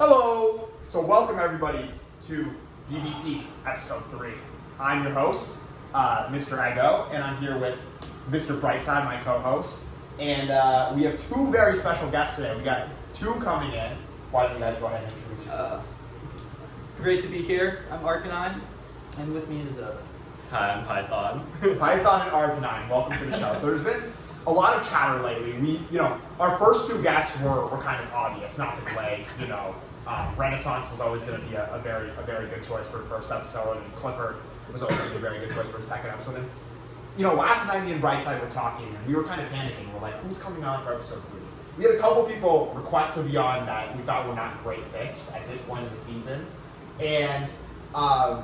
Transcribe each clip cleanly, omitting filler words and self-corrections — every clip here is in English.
Hello! So welcome everybody to BBP episode 3. I'm your host, Mr. Ego, and I'm here with Mr. Brightside, my co-host. And we have two very special guests today. We got two coming in. Why don't you guys go ahead and introduce yourselves? Great to be here. I'm Arcanine, and with me is Hi, I'm Python. Python and Arcanine, welcome to the show. So there's been a lot of chatter lately. Our first two guests were kind of obvious, not to glaze. Renaissance was always going to be a very good choice for the first episode, and Clifford was always going to be a very good choice for the second episode. And last night me and Brightside were talking, and we were kind of panicking. We're like, who's coming on for episode 3? We had a couple people request to be on that we thought were not great fits at this point in the season, and I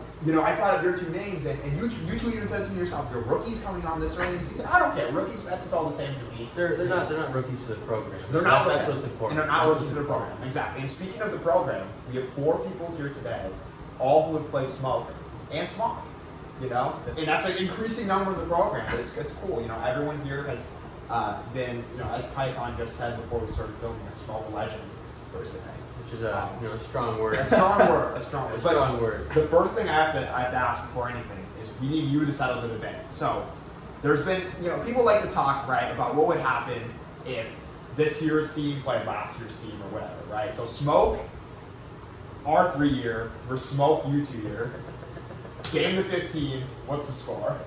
brought up your two names, and you two even said to me yourself, your rookies coming on this early in the season. I don't care. Rookies, it's all the same to me. They're not rookies to the program. That's what's important. And they're not rookies to the program. Exactly. And speaking of the program, we have 4 people here today, all who have played Smoke and Smog. And that's an increasing number of the program. But it's cool. Everyone here has been, as Python just said before we started filming, a Smoke legend per se. Which is a strong word. A strong word. A strong word. Strong word. The first thing I have to ask before anything is we need you to settle the debate. So there's been, people like to talk, right, about what would happen if this year's team played last year's team or whatever, right? So Smoke, our 3-year, versus Smoke, you 2-year. Game to 15, what's the score?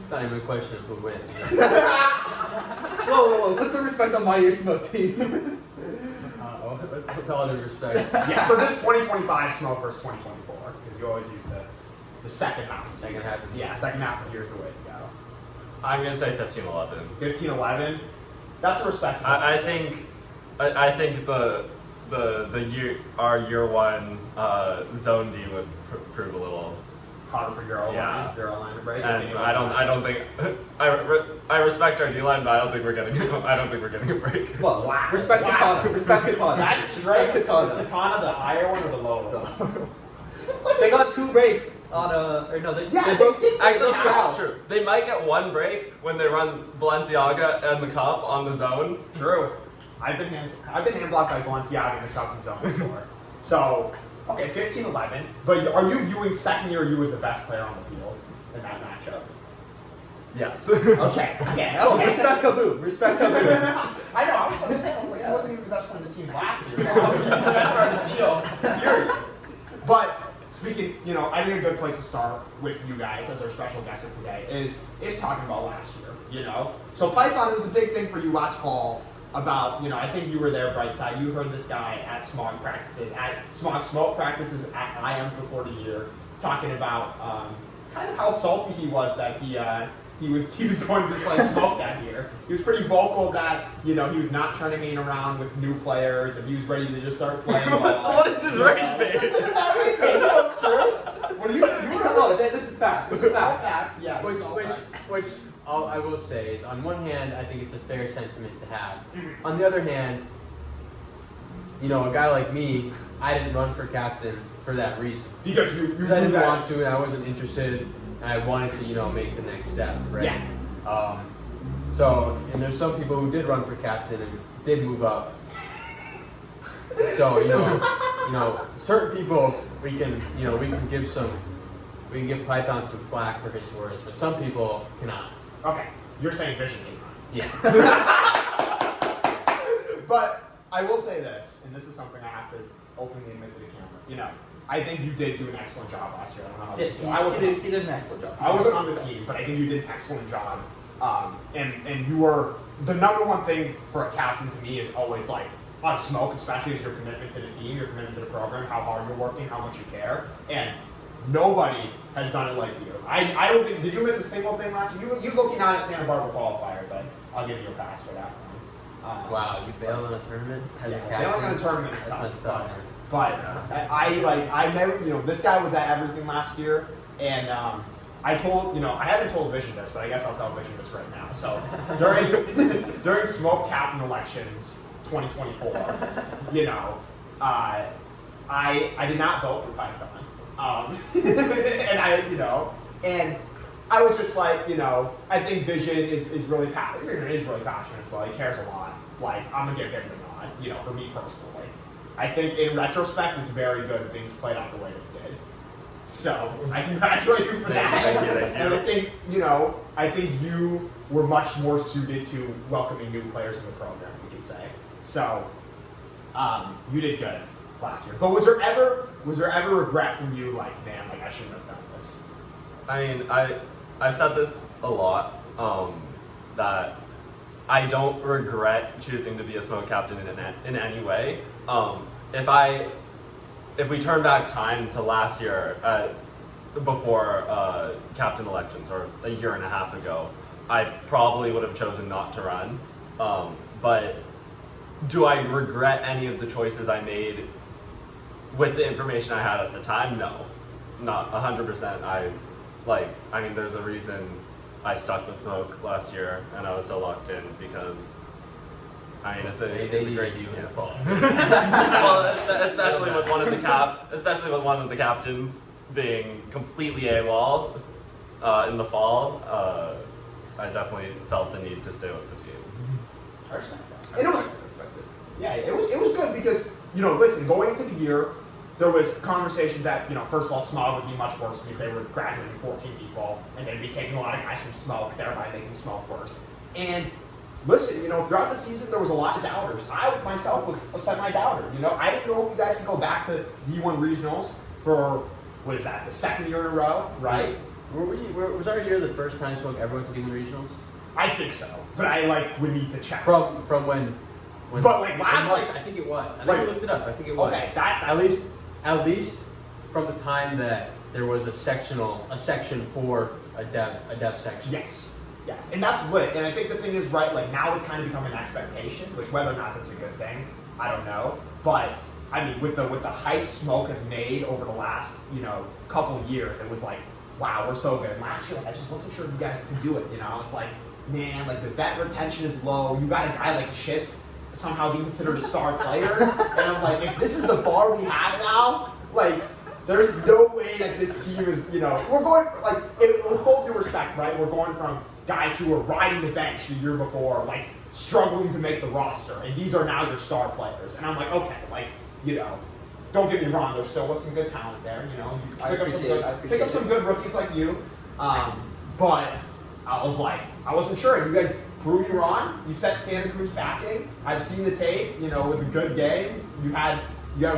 It's not even a question of who wins. Whoa, put some respect on my year Smoke team. Relative respect. Yeah, so this is 2025 Smoke versus 2024, because you always use the second half. Second half of the year. Second half of the year is the way to go. I'm gonna say 15-11. 15-11? That's a respectable. I think our year one zone D would prove a little harder for your O-line, your O-line to break. And I don't think I respect our D line, but I don't think we're getting a break. Well, wow. Respect Katana. Respect Katana. That's straight. Is Katana the higher one or the lower one? They got 2 breaks on they Actually, true. They might get 1 break when they run Balenciaga and the Cup on the zone. True. I've been hand blocked by Balenciaga in the Cup and zone before. So, okay, 15-11. But are you viewing second year you as the best player on the field in that matchup? Yes. Okay. Respect Kaboom. Respect Kaboom. I know. I was going to say, he wasn't even the best player on the team last year. So he was the best player on the field. Period. But speaking, I think a good place to start with you guys as our special guest of today is talking about last year. So Python, it was a big thing for you last fall. About, I think you were there, Brightside. You heard this guy at Smoke Smoke practices at IM before the year, talking about kind of how salty he was that he was going to be playing Smoke that year. He was pretty vocal that he was not trying to hang around with new players and he was ready to just start playing. What is this Ragebait? This is not Ragebait. That's true. What you No, this is facts. This is facts. Yeah. Which all I will say is, on one hand, I think it's a fair sentiment to have. On the other hand, a guy like me, I didn't run for captain for that reason. Because you I didn't want to, and I wasn't interested, and I wanted to, make the next step, right? Yeah. And there's some people who did run for captain and did move up. So, certain people we can give Python some flack for his words, but some people cannot. Okay, you're saying Vision came on. Yeah. But I will say this, and this is something I have to openly admit to the camera. I think you did do an excellent job last year. I don't know how you feel. He did an excellent job. I wasn't on the team, but I think you did an excellent job. And you were the number one thing for a captain to me is always like on Smoke, especially is your commitment to the team, your commitment to the program, how hard you're working, how much you care, and nobody has done it like you. I don't think. Did you miss a single thing last year? You was looking on at Santa Barbara qualifier, but I'll give you a pass for that one. Wow, you bailed on a tournament as a captain? Bailing on a tournament is That's tough. messed up, man. But I never, this guy was at everything last year, and I haven't told Vision this, but I guess I'll tell Vision this right now. So during Smoke Captain elections 2024, I did not vote for Python. And I was just like, I think Vision is really passionate as well. He cares a lot. Like, I'm gonna give him the nod. for me personally. I think in retrospect, it's very good things played out the way they did. So I congratulate you for that. Thank you. And I think you were much more suited to welcoming new players in the program, we could say. So you did good last year. But was there ever regret from you, like, man, like I shouldn't have done this? I mean, I've said this a lot, that I don't regret choosing to be a smoke captain in any way. If we turn back time to last year, before captain elections, or a year and a half ago, I probably would have chosen not to run. But do I regret any of the choices I made with the information I had at the time? No, not 100%. I mean, there's a reason I stuck with smoke last year, and I was so locked in because, I mean, it's a great uniform. Well, especially with one of the captains being completely AWOL in the fall, I definitely felt the need to stay with the team. I respect that. And it was good because, listen, going into the year, there was conversations that, first of all, Smog would be much worse because they were graduating 14 people, and they'd be taking a lot of guys from Smoke, thereby making Smoke worse. And listen, throughout the season, there was a lot of doubters. I myself was a semi-doubter. I didn't know if you guys could go back to D1 regionals for, what is that, the second year in a row, right? Was our year the first time Smoke ever went to D1 regionals? I think so, but I would need to check. From when? But last, I think it was. I think we looked it up. I think it was. Okay, at least from the time that there was a section for a dev section. Yes, and that's lit. And I think the thing is, right, now it's kind of become an expectation, which whether or not that's a good thing, I don't know. But I mean, with the height Smoke has made over the last couple of years, it was like, wow, we're so good. Last year, I just wasn't sure if you guys could do it. It's like, man, the vet retention is low. You got a guy like Chip somehow being considered a star player, and I'm like, if this is the bar we have now, there's no way that this team is, we're going, with full due respect, right, we're going from guys who were riding the bench the year before, struggling to make the roster, and these are now your star players, and I'm like, okay, don't get me wrong, there still was some good talent there, pick up some good rookies like you, but I was like, I wasn't sure, and you guys prove me wrong. You set Santa Cruz backing. I've seen the tape. It was a good game. You had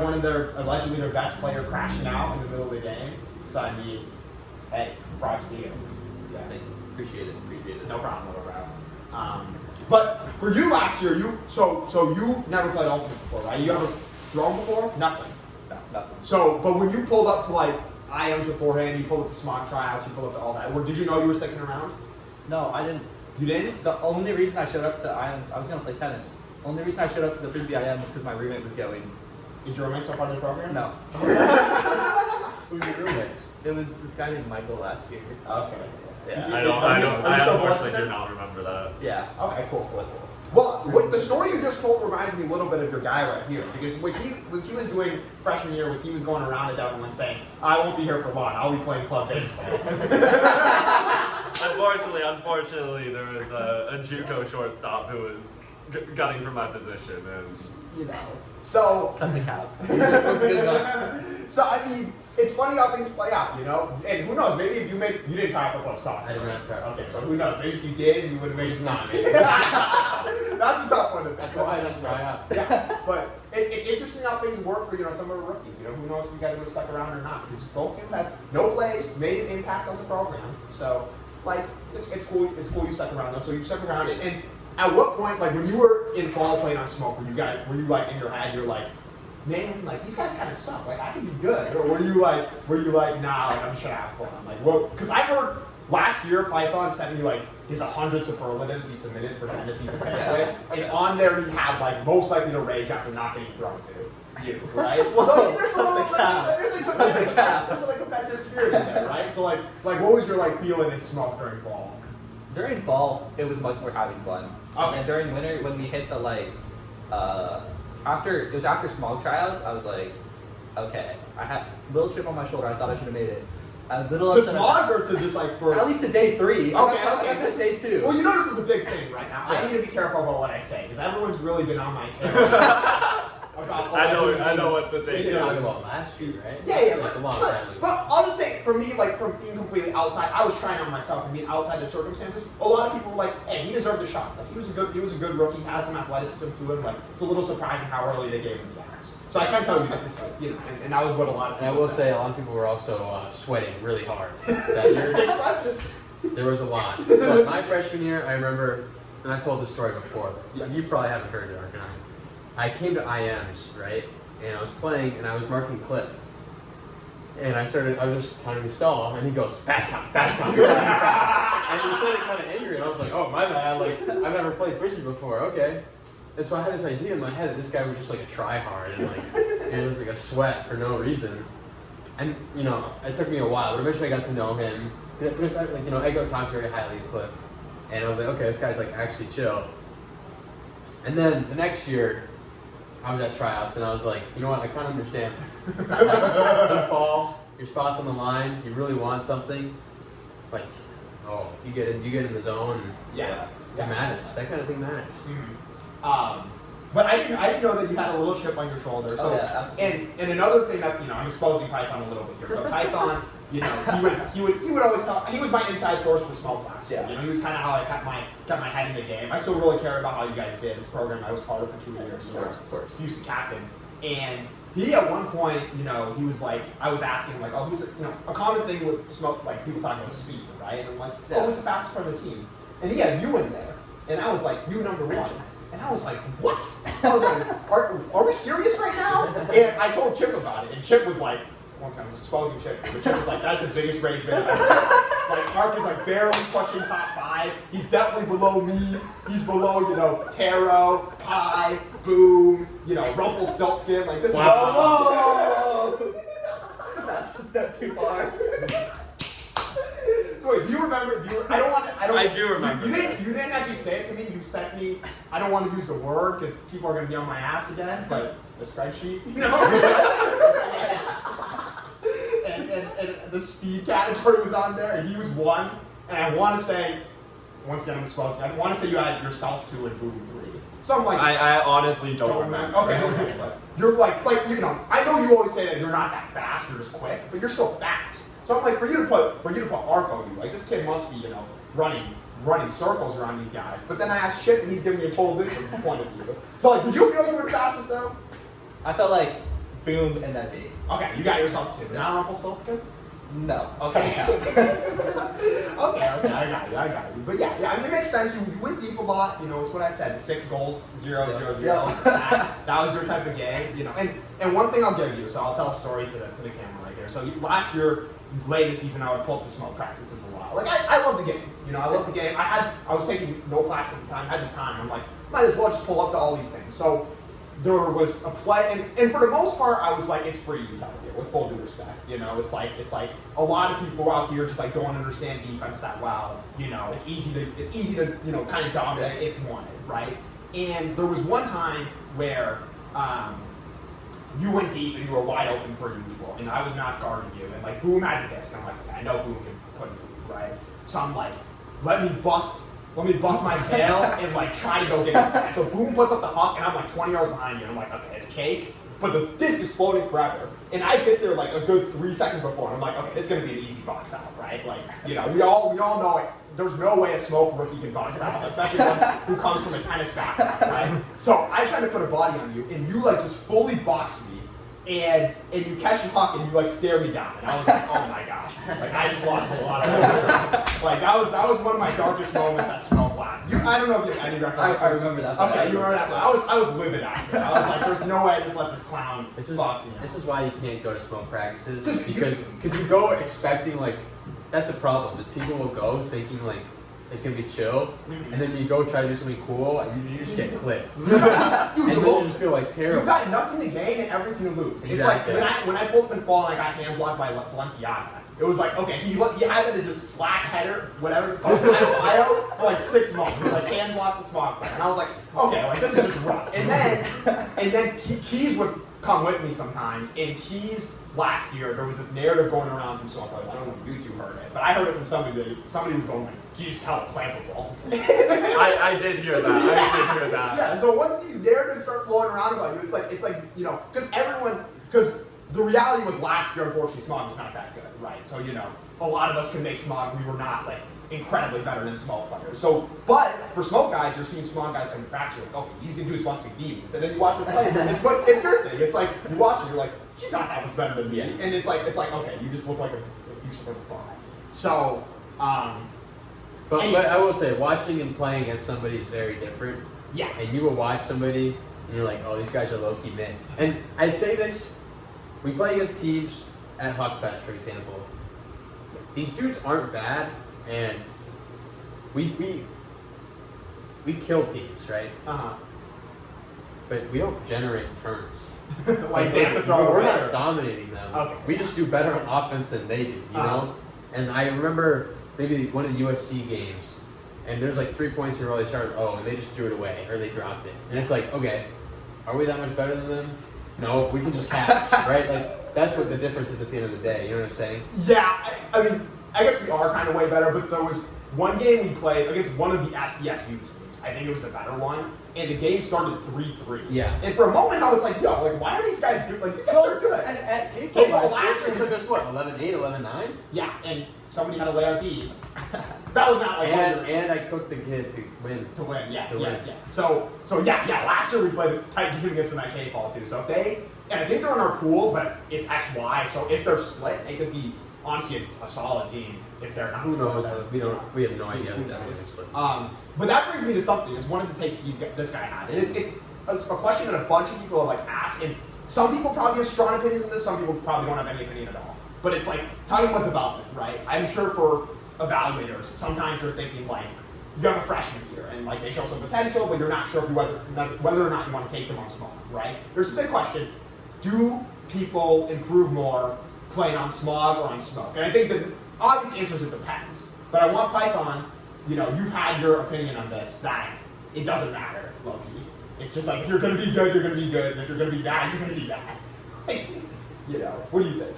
one of allegedly their best player crashing out in the middle of the game. So I mean, hey, props to you. Yeah, Appreciate it. no problem. But for you last year, you never played Ultimate before, right? You ever thrown before? Nothing. No, nothing. So, but when you pulled up to IMs beforehand, you pulled up to Smog tryouts, you pulled up to all that. Did you know you were sticking around? No, I didn't. You didn't? The only reason I showed up to IMs, I was going to play tennis. Only reason I showed up to the Frisbee IM was because my roommate was going. Is your roommate still part of the program? No. Who's your roommate? It was this guy named Michael last year. Okay. Yeah. I unfortunately do not remember that. Yeah. Okay, cool. Well, the story you just told reminds me a little bit of your guy right here, because what he was doing freshman year was he was going around at everyone saying, I won't be here for long, I'll be playing club baseball. Unfortunately, there was a JUCO shortstop who was gunning for my position, and so Cut the cap. That was a good one. So I mean, it's funny how things play out, And who knows? Maybe if you didn't try out for club soccer. I did not try. Okay, so who knows? Maybe if you did, you would have made Not. That's a tough one. That's why I don't try out. Yeah, but it's interesting how things work for some of the rookies. Who knows if you guys would have stuck around or not? Because both of them have no plays, made an impact on the program. So it's cool. It's cool you stuck around though. So you stuck around it. And at what point, when you were in fall playing on Smoke, were you in your head, you're like, man, these guys kind of suck. I can be good. Or were you like, nah, I'm just gonna have fun. Because I've heard last year Python sent me his 100 superlatives he submitted for the end of season play, and on there he had most likely to rage after not getting thrown to you, right? So there's a little, there's some competitive spirit in there, right? So what was your feeling in Smoke during fall? During fall, it was much more having fun. Okay. And during winter, when we hit the after small tryouts, I was like, okay, I had a little chip on my shoulder. I thought I should have made it. A little To upset smog or to just like for? at least to day 3. Okay, I'm okay. not gonna day 2. Well, you know this is a big thing right now. I Yeah. need to be careful about what I say because everyone's really been on my tail. about I know what the We take did talk is. about last year, right? Yeah, Like a long time ago. but I'll just say, for me, like, from being completely outside, I was trying on myself and being outside the circumstances. A lot of people were like, hey, he deserved a shot. Like, he was a good rookie, had some athleticism to him. Like, it's a little surprising how early they gave him the axe. So I can tell you that, you know, and that was what a lot of And I people will said. say a lot of people were also sweating really hard that year. Dick sweats? There was a lot. But my freshman year, I remember, and I've told this story before, but you probably haven't heard it, Arcanine. I came to IMs, right? And I was playing, and I was marking Cliff. And I was just counting the stall, and he goes, fast count. And he said it kind of angry, and I was like, oh, my bad. Like, I've never played Frisbee before, okay. And so I had this idea in my head that this guy was just like a try-hard, and like, it was like a sweat for no reason. And, you know, it took me a while, but eventually I got to know him. Because, like, you know, Ego talks very highly of Cliff. And I was like, okay, this guy's like actually chill. And then the next year, I was at tryouts, and I was like, you know what, I kind of understand. In fall, your spot's on the line, you really want something, like, oh, you get in the zone, and Yeah. it matters. That kind of thing matters. But I didn't know that you had a little chip on your shoulder. So, Oh, yeah, absolutely. and another thing that, you know, I'm exposing Python a little bit here, but Python, you know, he would always tell, he was my inside source for smoke last year. Yeah. You know, he was kind of how I kept my head in the game. I still really care about how you guys did. This program I was part of for 2 years. Of course. Houston captain, and he at one point, you know, he was like, I was asking like, oh, who's the, you know, a common thing with smoke, like people talking about speed, right? And I'm like, Yeah. oh, who's the fastest part of the team? And he had you in there, and I was like, you number 1. And I was like, what? I was like, are we serious right now? And I told Chip about it, and Chip was like, once I was exposing Chip, but Chip was like, that's the biggest rage bait I've ever had. Like, Mark is like barely pushing top 5. He's definitely below me. He's below, you know, Taro, Pi, Boom, you know, Rumpelstiltskin. Like, this Whoa! is... That's a step too far. So wait, do you remember? I do remember You this. didn't actually say it to me. You sent me. I don't want to use the word because people are going to be on my ass again. But the spreadsheet, you know. and the speed category was on there, and he was 1. And I want to say, once again, I'm exposed. I want to say you had yourself 2 and Boom 3. So I'm like, I honestly don't remember. Okay, but you're like you know, I know you always say that you're not that fast, you're just quick, but you're still fast. So I'm like, for you to put arc on you, like this kid must be, you know, running circles around these guys. But then I asked Chip, and he's giving me a total different point of view. So like, did you feel you were fastest though? I felt like Boom and then me. Okay, you got yourself 2. Not Rumpelstiltskin? No. Okay. okay, I got you. But yeah, I mean, it makes sense. You went deep a lot. You know, it's what I said. 6 goals, 0, 0, 0. Yeah. That was your type of game. You know, and one thing I'll give you. So I'll tell a story to the camera right here. So last year, late in the season, I would pull up the smoke practices a lot. Like I love the game. You know, I love the game. I was taking no class at the time. I had the time. I'm like, might as well just pull up to all these things. So there was a play, and for the most part, I was like, it's free out here, with full due respect. You know, it's like a lot of people out here just like don't understand defense that well. You know, it's easy to you know, kind of dominate if you wanted, right? And there was one time where you went deep and you were wide open per usual, and I was not guarding you, and like Boom had the disc, and I'm like, okay, I know Boom can put it deep, right? So I'm like, let me bust my tail and like try to go get his guy. So Boom puts up the huck, and I'm like 20 yards behind you, and I'm like, okay, it's cake, but the disc is floating forever. And I get there like a good 3 seconds before, and I'm like, okay, this is gonna be an easy box out, right? Like, you know, we all know like there's no way a smoke rookie can box out, especially one who comes from a tennis background, right? So I tried to put a body on you, and you like just fully box me. And you catch the puck and you like stare me down, and I was like, oh my gosh, like I just lost a lot of like that was one of my darkest moments at Smoke Lab. I don't know if you have any recollection. I remember that. Okay, you remember that? But I was livid after. I was like, there's no way I just let this clown box me out. This is why you can't go to smoke practices, because you go expecting, like, that's the problem, is people will go thinking like it's gonna be chill, and then you go try to do something cool, and you just get clipped. Dude, And then you just feel like you terrible. got nothing to gain and everything to lose. Exactly. It's like when I pulled up and fall and I got hand blocked by Balenciaga. It was like, okay, he had that as a slack header, whatever it's called, in bio for like 6 months. He was like hand blocked the smog player. And I was like, okay, like this is just rough. And then Keys would come with me sometimes. In Keys last year, there was this narrative going around from Smoke. I don't know if you two heard it, but I heard it from somebody. Somebody was going like, Keys hella playable. I did hear that. I did hear that. Yeah. So once these narratives start flowing around about you, it's like you know, because the reality was last year, unfortunately, Smog was not that good, right? So you know, a lot of us can make Smog. We were not like incredibly better than Smoke players. So, but for Smoke guys, you're seeing Smog guys coming back to you like, okay, he's gonna do his must be demons, and then you watch him play. It's your thing. It's like you watch it, you're like, he's not that much better than me, and it's like okay, you just look like you should look bum. So, But I will say, watching and playing against somebody is very different. Yeah. And you will watch somebody, and you're like, oh, these guys are low-key mid. And I say this, we play against teams at Huckfest, for example. These dudes aren't bad, and we kill teams, right? But we don't generate turns. Like they have to throw we're away. not dominating them. Okay. We just do better on offense than they do, you know? And I remember maybe one of the USC games, and there's like 3 points in a row, they started, and they just threw it away, or they dropped it. And it's like, okay, are we that much better than them? No, we can just catch, right? Like, that's what the difference is at the end of the day, you know what I'm saying? Yeah, I mean, I guess we are kind of way better, but there was one game we played against one of the SDSU teams. I think it was the better one, and the game started 3-3. Yeah. And for a moment, I was like, yo, like, why are these guys doing, like, these guys are good. At K-Fall K-Fall last it year- took us, what, 11-8, 11-9? Yeah, and somebody had to lay out D. That was not like And I cooked the kid to win. to win. Yes, To yes, win. yes. So yeah. Last year we played a tight game against them at K-Fall too. So if they, and I think they're in our pool, but it's XY. So if they're split, they could be honestly a solid team. If they're not, Who split, knows? then- We have no idea Who who that knows? is. But that brings me to something. It's one of the takes this guy had, and it's a question that a bunch of people are like ask, and some people probably have strong opinions on this. Some people probably don't have any opinion at all. But it's like talking about development, right? I'm sure for evaluators, sometimes you're thinking like you have a freshman year and like they show some potential, but you're not sure whether or not you want to take them on Smog, right? There's a big question: do people improve more playing on Smog or on Smoke? And I think the obvious answer is it depends. But I want Python. You know, you've had your opinion on this that it doesn't matter, low-key. It's just like if you're going to be good, you're going to be good, and if you're going to be bad, you're going to be bad. Like, you know, what do you think?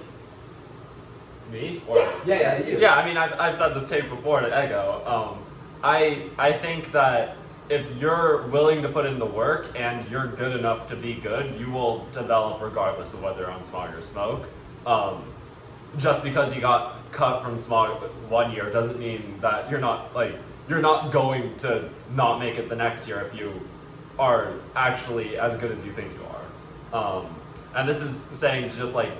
Me? Or, Yeah, you. Yeah, I mean, I've said this tape before to Ego. I think that if you're willing to put in the work and you're good enough to be good, you will develop regardless of whether on Smog or Smoke. Just because you got cut from Smog 1 year doesn't mean that you're not going to not make it the next year if you are actually as good as you think you are. And this is saying to just like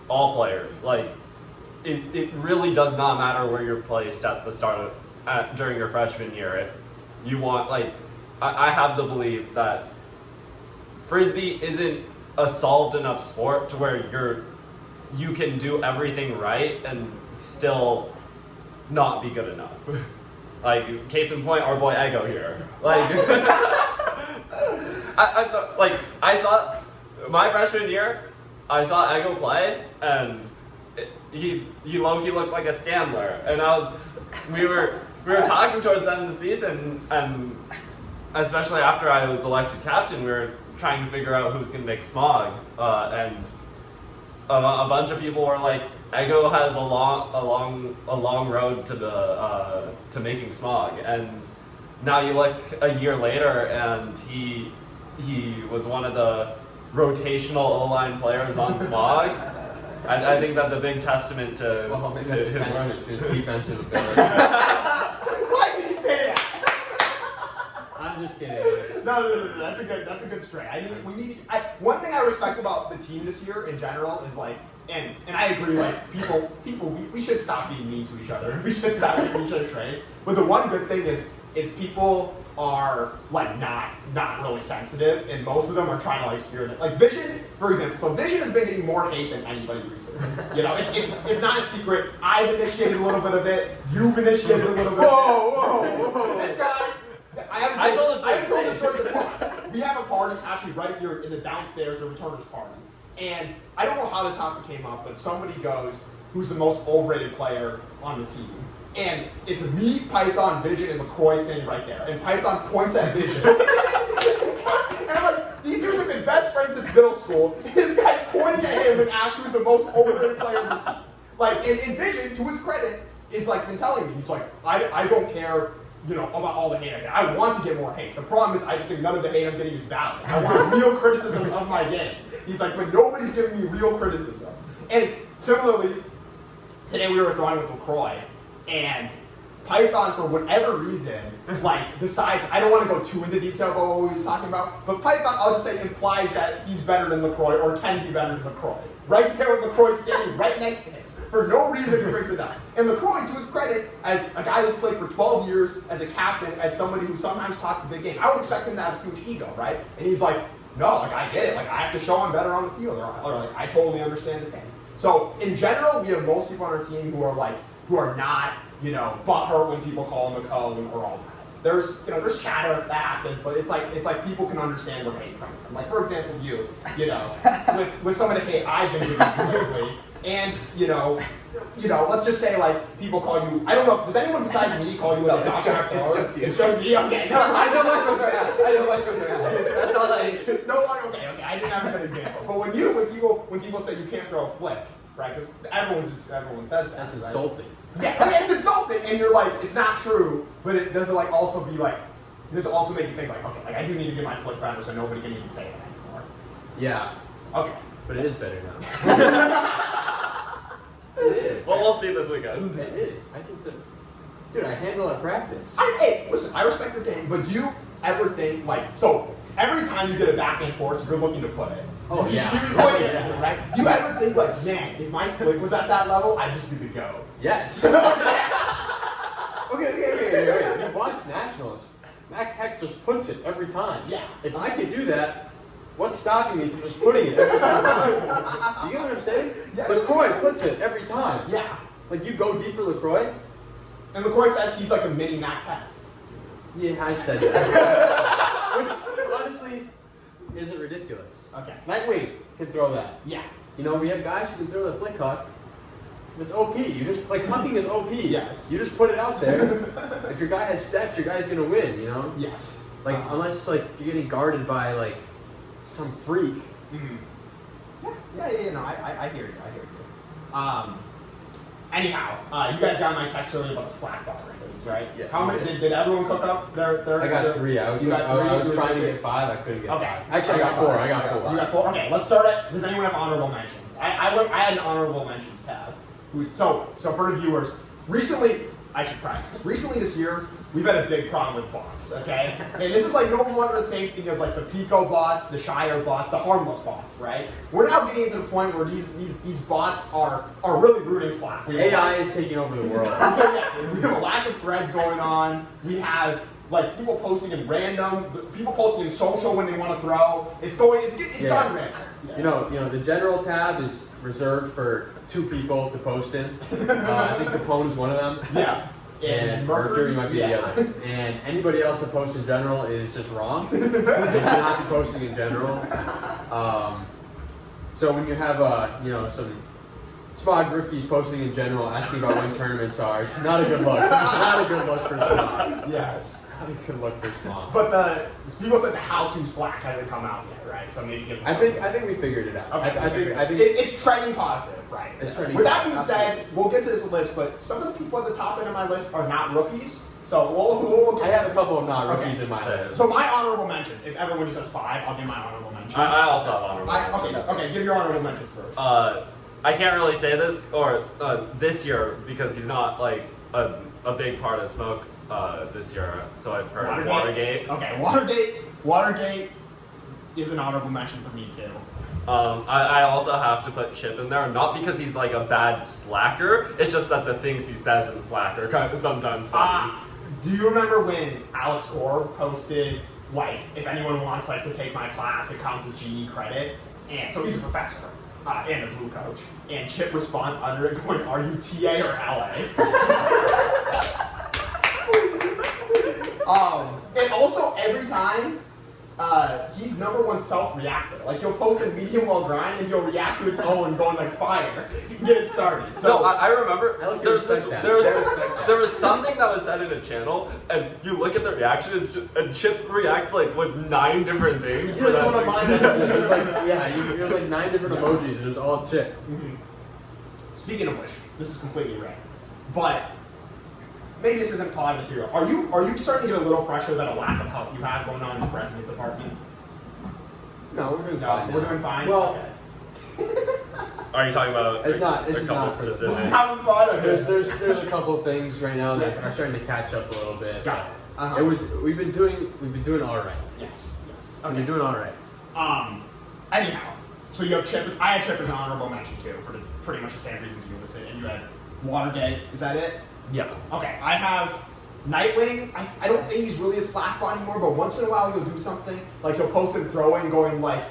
all players, like it really does not matter where you're placed at the start of during your freshman year. If you want, like, I have the belief that Frisbee isn't a solved enough sport to where you can do everything right and still not be good enough. Like, case in point, our boy Ego here. Like, I saw my freshman year, I saw Ego play, and he low-key looked like a Standler, and we were talking towards the end of the season, and especially after I was elected captain, we were trying to figure out who was going to make Smog, and a bunch of people were like, Ego has a long road to making Smog, and now you look a year later, and he was one of the rotational O-line players on Smog. I think that's a big testament to Maybe that's a testament to his defensive ability. Why did he say that? I'm just kidding. No. That's a good stray. I mean, one thing I respect about the team this year in general is like, and I agree, like people, we should stop being mean to each other. We should stop being each other straight. But the one good thing is people are like not really sensitive, and most of them are trying to like hear it. Like Vision, for example. So Vision has been getting more hate than anybody recently. You know, it's not a secret. I've initiated a little bit of it. You've initiated a little bit. Whoa. This guy. I haven't told the story before. We have a party actually right here in the downstairs, a returners party. And I don't know how the topic came up, but somebody goes, who's the most overrated player on the team? And it's me, Python, Vision, and McCoy standing right there. And Python points at Vision. And I'm like, these dudes have been best friends friends since middle school. This guy's pointing at him and asks who's the most overrated player in the team. Like, and Vision, to his credit, is like been telling me, he's like, I don't care, you know, about all the hate I get. I want to get more hate. The problem is I just think none of the hate I'm getting is valid. I want real criticisms of my game. He's like, but nobody's giving me real criticisms. And similarly, today we were throwing with LaCroix, and Python, for whatever reason, like, decides, I don't want to go too into detail about what we was talking about, but Python, I'll just say, implies that he's better than LaCroix, or can be better than LaCroix. Right there with LaCroix standing right next to him. For no reason he brings it up. And LaCroix, to his credit, as a guy who's played for 12 years, as a captain, as somebody who sometimes talks a big game, I would expect him to have a huge ego, right? And he's like, no, like, I get it. Like, I have to show I'm better on the field, or like, I totally understand the team. So, in general, we have most people on our team who are not, you know, butthurt when people call them a cone or all that. There's chatter that happens, but it's like people can understand where hate's coming from. Like, for example, you know, with some of the hate I've been giving lately, and you know, let's just say like people call you. I don't know. Does anyone besides me call you? It's just you. It's just me. Okay. No, I don't like those ass. I don't like those ass. That's not like. It's no longer okay. I didn't have a good example. But when people say you can't throw a flick, right? Because everyone says that. That's right? insulting. Yeah, I mean, it's insulting, and you're like, it's not true, but it doesn't like also be like, does it also make you think like, okay, like I do need to get my flick better so nobody can even say that anymore. Yeah. Okay. But it is better now. Well, we'll see this weekend. It is. I think that. Dude, I handle at practice. Hey, listen, I respect your game, but do you ever think like, so every time you get a backhand force, you're looking to put it. Oh, You yeah. should be putting it, right? Do you ever think like, man, if my flick was at that level, I'd just be the go? Yes. Okay. You watch Nationals. Mac Heck just puts it every time. Yeah. If I can do that, what's stopping me from just putting it every single time? Do you get what I'm saying? Yeah. LaCroix puts it every time. Yeah. Like, you go deep for LaCroix? And LaCroix says he's like a mini Mac Heck. Yeah, I said that. Which, honestly, isn't ridiculous. Okay. Nightwing can throw that. Yeah. You know, we have guys who can throw the flick huck. It's OP. You just, like, hunting is OP. Yes. You just put it out there. If your guy has steps, your guy's gonna win, you know? Yes. Like, unless, like, you're getting guarded by, like, some freak. Mm-hmm. Yeah, no, I hear you. Anyhow, you guys got my text earlier about the Slack bot rankings, right? Yeah. How many, did everyone cook up their I got 3. I was trying to get 5. I couldn't get 5. Okay. Actually, I got 4. I got 4. You got 4? Okay, let's start at, does anyone have honorable mentions? I had an honorable mentions tab. So for the viewers, recently this year, we've had a big problem with bots, okay? And this is like no longer the same thing as like the Pico bots, the Shire bots, the harmless bots, right? We're now getting to the point where these bots are really rooting Slack. AI is taking over the world. Yeah, we have a lack of threads going on. We have like people posting in random, people posting in social when they want to throw. It's gone random. Yeah. You know, the general tab is reserved for 2 people to post in. I think Capone is one of them. Yeah. And Mercury might be the other. And anybody else to post in general is just wrong. They should not be posting in general. So when you have some Smog rookies posting in general, asking about when tournaments are, it's not a good look. Not a good look for Smog. Yes. Not a good look for Smog. But people said the how-to Slack hasn't come out yet, right? So maybe give them I think we figured it out. Okay, I think it's trending positive, right? It's trending With that being positive. said, we'll get to this list, but some of the people at the top end of my list are not rookies. So we'll I get have a couple of not rookies Okay. in my list. So my honorable mentions, if everyone just has 5, I'll give my honorable mentions. I also have honorable mentions. Okay, give your honorable mentions first. I can't really say this this year because he's not like a big part of Smoke this year. So I've heard Watergate. Okay, Watergate is an honorable mention for me too. I also have to put Chip in there, not because he's like a bad slacker. It's just that the things he says in Slack are kind of sometimes funny. Do you remember when Alex Orr posted like, if anyone wants like to take my class, it counts as GE credit, and so he's a professor. And a blue coach. And Chip responds under it going, are you TA or LA? And also every time he's #1 self-reactor. Like he'll post a medium while grind and he'll react to his own going like fire. He can get it started. So No, I remember I like there to was this, respect that. there was I respect that. there was something that was said in a channel, and you look at the reaction, and Chip react like with 9 different things. You for did that one of my thing. messages. It was like, it was like 9 different emojis, and it was all chip. speaking of which, this is completely random, but maybe this isn't pod material. Are you starting to get a little fresher than a lack of help you have going on in the president department? No, we're doing No, fine. we're now. doing fine. Well, Okay. Are you talking about? It's not- a this is couple not for the This is specific? having fun. Okay. there's a couple of things right now that are starting to catch up a little bit. Got it. Uh-huh. We've been doing all right. Yes. We've Okay. been doing all right. Anyhow, so you have Chip. I had Chip as an honorable mention too, for pretty much the same reasons you listed. And you had Watergate. Is that it? Yeah. Okay. I have Nightwing. I don't think he's really a slack bot anymore, but once in a while he'll do something. Like he'll post him throwing, going like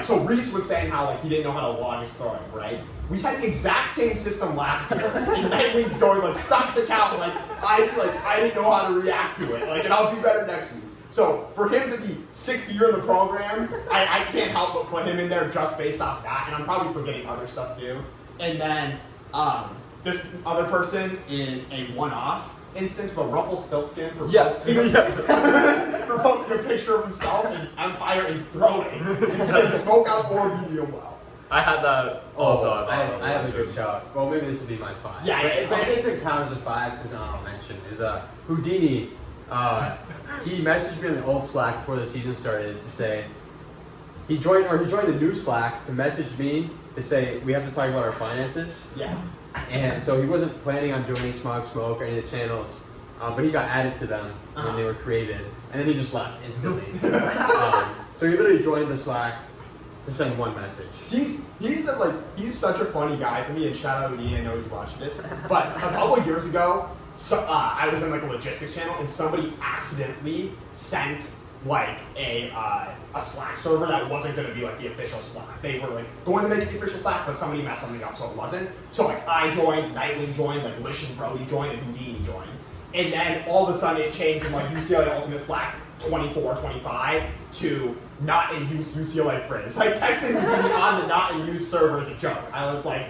so Reese was saying how like he didn't know how to log his throwing, right? We had the exact same system last year, and Nightwing's going like stop the count, like I didn't know how to react to it, like, and I'll be better next week. So for him to be 6th year in the program, I can't help but put him in there just based off that, and I'm probably forgetting other stuff too. And then this other person is a one-off instance, but Rumpelstiltskin for posting, for posting a picture of himself in Empire and throwing instead of Smokehouse or Medium Well. I had that also. as I honorable have a mention. good shout. Well, maybe this will be my 5. Yeah, yeah, But yeah. it doesn't count as a 5 because it's an honorable mention. Is Houdini. He messaged me on the old Slack before the season started to say he joined the new Slack to message me to say we have to talk about our finances. Yeah. And so he wasn't planning on joining Smog Smoke or any of the channels, but he got added to them when they were created, and then he just left instantly. So he literally joined the Slack to send one message. He's such a funny guy to me, and shout out to Ian, I know he's watching this. But a couple of years ago, I was in like a logistics channel, and somebody accidentally sent like a Slack server that wasn't going to be like the official Slack. They were like going to make it the official Slack, but somebody messed something up, so it wasn't. So like I joined, Nightwing joined, like Lish and Brody joined, and Houdini joined. And then all of a sudden it changed from like UCLA Ultimate Slack 24, 25 to not in use UCLA Frizz. Like texting Houdini on the not in use server is a joke. I was like,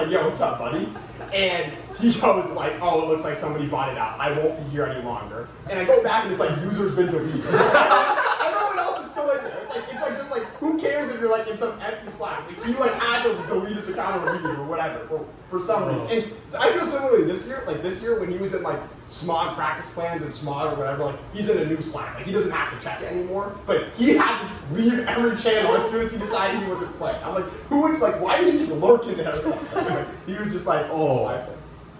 yo, what's up, buddy? And he goes like, oh, it looks like somebody bought it out. I won't be here any longer. And I go back and it's like user's been deleted. I know what else is still in there. It's like just like who cares if you're like in some empty Slack? Like, he like had to delete his account or leave or whatever for some reason. And I feel similarly this year when he was in like Smog practice plans and Smog or whatever, like he's in a new Slack. Like he doesn't have to check it anymore. But he had to leave every channel as soon as he decided he wasn't playing. I'm like, who would like why did he just lurk in there or something? Like, he was just like, Oh,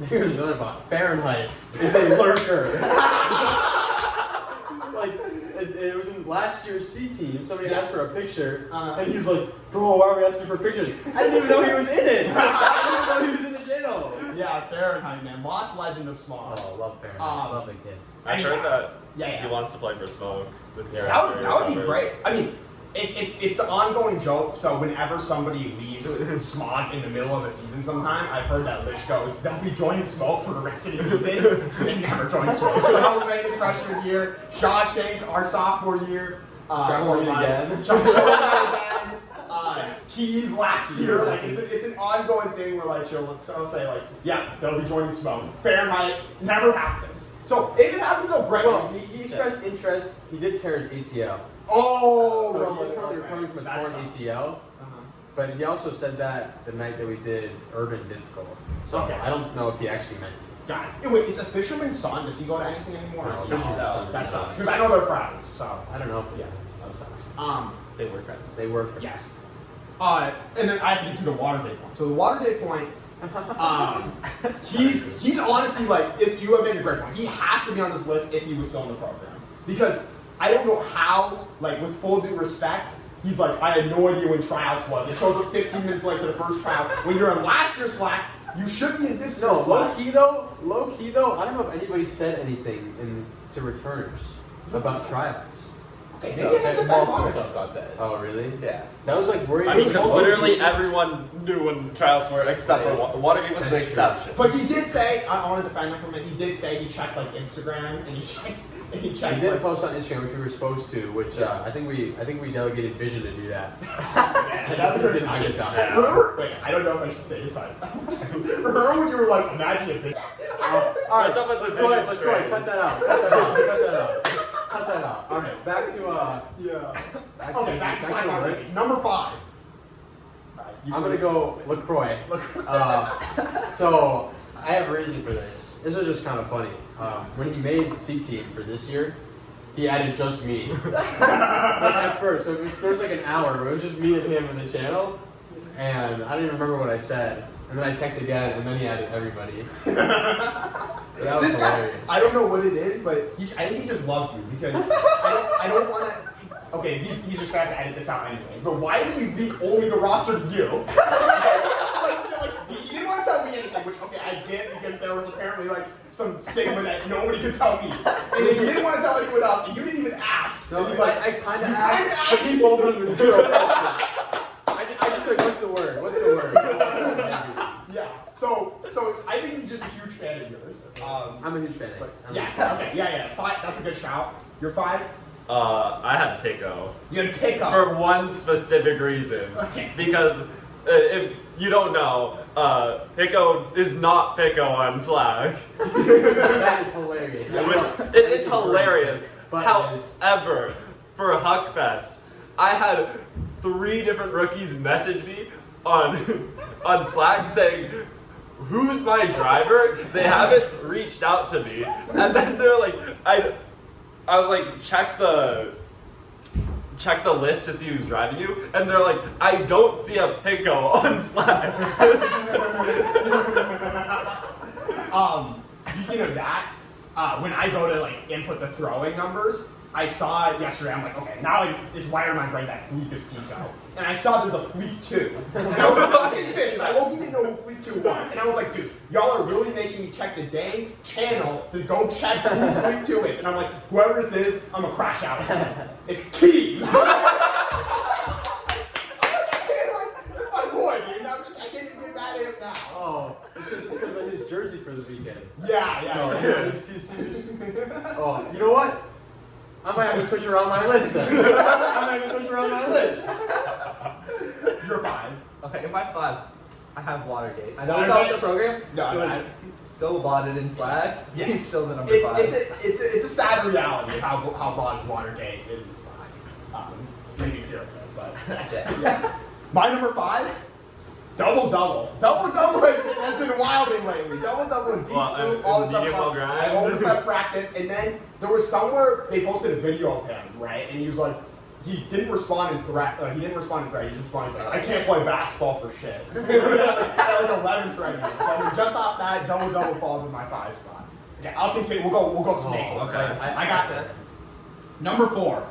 here's another bot. Fahrenheit is a lurker. Like, it was in last year's C team. Somebody asked for a picture, and he was like, "Bro, why are we asking for pictures?" I didn't even know he was in it. I didn't even know he was in the channel. yeah, Fahrenheit, man. Lost legend of Smog. Oh, love Fahrenheit. Love the kid. I Anyhow. heard that Yeah. he wants to play for Smoke this year. That would be great. I mean, it's the ongoing joke. So whenever somebody leaves Smog in the middle of a season, sometime I've heard that Lish goes, they'll be joining Smoke for the rest of the season. They never join Smoke. So Hellman his freshman year, Shawshank our sophomore year, Shawshank again. Shawshank again. Keys last year. Like it's an ongoing thing where like she'll say like, yeah, they'll be joining Smoke. Fahrenheit never happens. So if it happens, oh great. Well, he expressed interest. He did tear his ACL. Oh, So he's okay. currently recovering from a That torn sucks. ACL. But he also said that the night that we did urban disc golf. So Okay. I don't know if he actually meant it. Got it. Hey, wait, is a fisherman's son? Does he go to anything anymore? No, Or is he Fisherman's not? son. That sucks. Because I know they're friends, so I don't know. yeah, that sucks. They were friends. They were friends. Yes. And then I have to get to the Watergate point. So the Watergate point, he's honestly like you have made a great point. He has to be on this list if he was still in the program because I don't know how. Like with full due respect, he's like I had no idea when tryouts was. It shows up 15 minutes late to the first tryout. When you're in last year's Slack, you should be in this No, year's Slack. low key though, I don't know if anybody said anything to returners about tryouts. Okay, No, maybe I that defend multiple Connor. stuff got said. Oh, really? Yeah. That was like worried. I mean, because Mostly- literally everyone knew when tryouts were, except for Watergate was the That's true. exception. But he did say, I want to defend him for a minute. He did say he checked like Instagram and he checked We like, did post on Instagram, which we were supposed to, which I think we delegated Vision to do that. yeah, It did not get done. Remember? Wait, I don't know if I should say this. Remember when you were like, imagine if it. All right, What's up with the LaCroix, vision LaCroix, strays? cut that out. Cut that out. Cut that out. Cut that out. All right, back to Yeah. back Okay, back to the slide list. list. Number 5. I'm gonna go LaCroix. So I have a reason for this. This is just kind of funny. When he made C Team for this year, he added just me. Like at first, so there was like an hour where it was just me and him in the channel, and I don't even remember what I said. And then I checked again, and then he added everybody. That was This guy, hilarious. I don't know what it is, but I think he just loves you because I don't want to. Okay, he's just trying to edit this out anyways. But why did he leak only the roster to you? He didn't want to tell me anything, which okay, I get because there was apparently like some stigma that nobody could tell me, and then he didn't want to tell anyone else, and you didn't even ask. No, And he's I kind of you asked, kinda but asked he me. folded under 0 pressure. I just like, what's the word? What's the word? Yeah. So I think he's just a huge fan of yours. I'm a huge fan. But I'm yeah, okay, yeah. 5. That's a good shout. You're 5. I had Pico. You had pick up. For one specific reason. Okay. Because if you don't know, Pico is not Pico on Slack. That is hilarious. It's hilarious. But However, for a Huck Fest, I had 3 different rookies message me on Slack saying, "Who's my driver?" They haven't reached out to me, and then they're like, I was like, check the list to see who's driving you, and they're like, I don't see a Pico on Slack. Speaking of that, when I go to like input the throwing numbers, I saw it yesterday. I'm like, okay, now it's wired in my brain that Fleek is Pico, and I saw there's a Fleek 2. And I was fucking pissed. I low-key didn't know who Fleek 2 was, and I was like, dude, y'all are really making me check the dang channel to go check who Fleek 2 is, and I'm like, whoever this is, I'm gonna crash out. It's Keys. That's my boy, dude. I can't even get mad at him now. Oh, it's because of his jersey for the weekend. Yeah. So, he's oh, you know what? I might have to switch around my list then. I might have to switch around my list. You're 5. Okay, in my 5, I have Watergate. I know it's Watergate? not with the program. No, it was so botted in Slack. Yes. He's still the number 5. It's a sad reality of how bottom Watergate is in Slack. Maybe Peir, but that's yeah. My number 5, double. Double has been wilding lately. Double and beat through all this medium well stuff. grind. I all this stuff practice, and then there was somewhere they posted a video of him, right? And he was like, he didn't respond in threat. He didn't respond in threat. He just responded like, I can't play basketball for shit. Had like 11 threat. So just off that, double falls in my 5 spot. Okay, I'll continue. We'll go snake. Oh, okay. I got that. Number 4,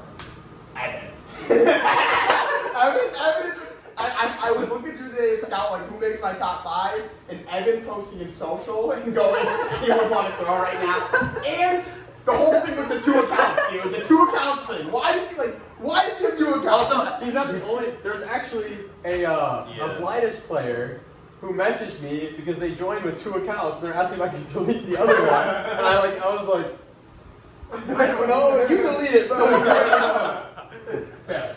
Evan. Evan is. I was looking through today's scout like who makes my top 5, and Evan posting in social and going, he would want to throw right now. And the whole thing with the 2 accounts, dude. The 2 accounts thing. Why does he have 2 accounts? Also, He's not the only. There's actually a Blightus player who messaged me because they joined with 2 accounts and they're asking if I can delete the other one. And I was like, I don't know. You delete it, bro. Fair.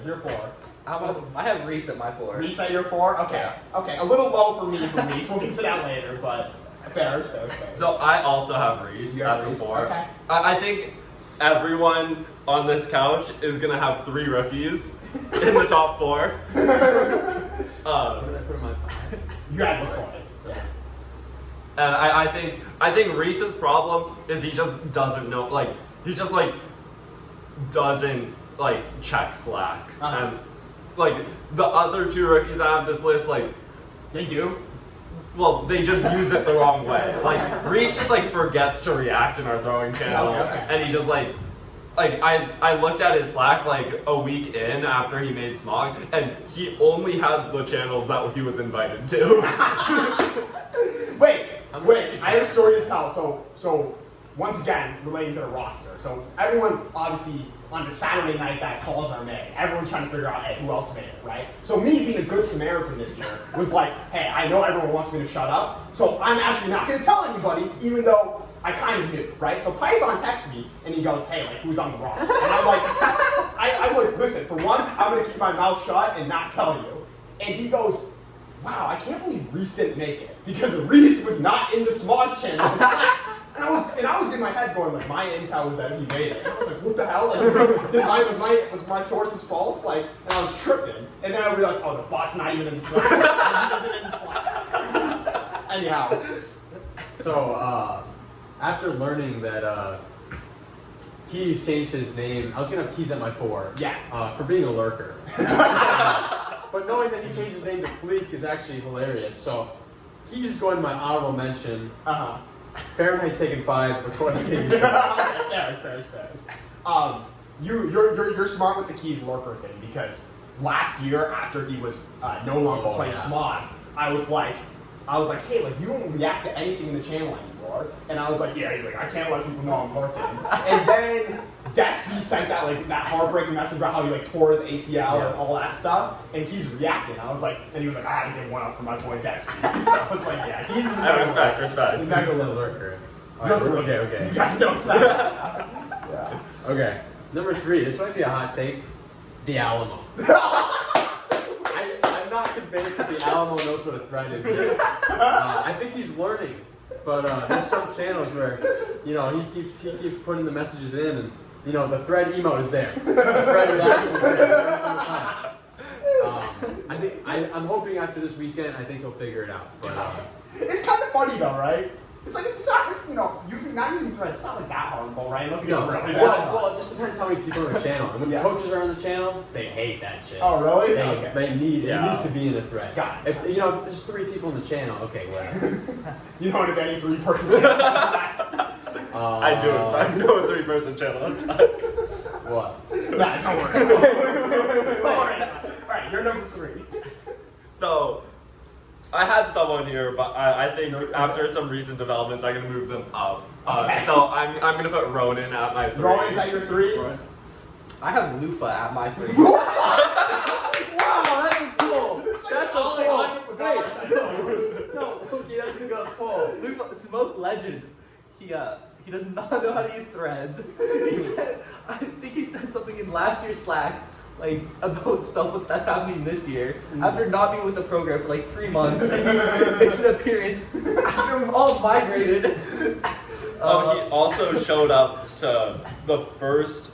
You're 4. I have Reese at my 4. Reset your 4? Okay. Okay, a little low for me, so we'll get to that later, but fair. So I also have Reese You have at the Reese, 4. okay. I think everyone on this couch is gonna have 3 rookies in the top 4. What did I put in my 5? You had the point. Yeah. And I think Reese's problem is he just doesn't know, like, he just like doesn't like check Slack. Uh-huh. And like the other 2 rookies I have this list, like, They do? well, they just use it the wrong way. Like Reese just like forgets to react in our throwing channel, Okay. and he just like I looked at his Slack like a week in after he made Smog, and he only had the channels that he was invited to. Wait, I have a story to tell. So once again, relating to the roster. So everyone obviously on the Saturday night that calls are made, everyone's trying to figure out, hey, who else made it, right? So me being a good Samaritan this year was like, hey, I know everyone wants me to shut up, so I'm actually not going to tell anybody, even though I kind of knew, right? So Python texts me, and he goes, hey, like, who's on the roster? And I'm like, I'm like, listen, for once, I'm going to keep my mouth shut and not tell you. And he goes, wow, I can't believe Reese didn't make it, because Reese was not in the Smog channel. And I was in my head going, like, my intel was that he made it. And I was like, what the hell? Like, was my sources false? Like, and I was tripping. And then I realized, oh, the bot's not even in the Slack. He isn't in the Slack. Anyhow. So, after learning that Keys changed his name, I was going to have Keys at my 4. Yeah. For being a lurker. But knowing that he changed his name to Fleek is actually hilarious. So, Keys is going to my honorable mention. Uh-huh. Fahrenheit's taking 5 for quantitative. Yeah, it's fair. You're smart with the Keys lurker thing, because last year after he was no longer playing Smog, I was like, hey, like, you don't react to anything in the channel anymore. And I was like, yeah, he's like, I can't let people know I'm lurking. And then Despy sent that heartbreaking message about how he like tore his ACL and all that stuff, and he's reacting. I was like, and he was like, I had to give one up for my boy Despy. So I was like, yeah, he's Respect. He's actually a little lurker. Okay. You got to notice that. Yeah. Okay. Number 3. This might be a hot take. The Alamo. I'm not convinced that the Alamo knows what a thread is yet. I think he's learning, but there's some channels where, he keeps putting the messages in, and the thread emote is there. The thread reaction is there every single time. I'm hoping after this weekend, I think he'll figure it out. But it's kind of funny though, right? It's like not using threads. It's not like that harmful, right? Unless it gets really bad. Well, it just depends how many people are on the channel. And when coaches are on the channel, they hate that shit. Oh, really? They need it needs to be in a thread. Got it. If there's 3 people in the channel, okay, whatever. You know what? If any 3-person channel I do. I know a 3-person channel. What? Nah, don't worry. Don't worry. All right, you're number 3. So, I had someone here, but I think after some recent developments, I'm gonna move them up. Okay. So I'm gonna put Ronan at my 3. Ronan's at your 3? I have Lufa at my 3. Wow, that's cool. That's a pull. Wait. No, okay, that's gonna go pull. Lufa, Smoke Legend. He does not know how to use threads. I think he said something in last year's Slack, like, about stuff that's happening this year. After not being with the program for like 3 months, he makes an appearance after we've all migrated. He also showed up to the first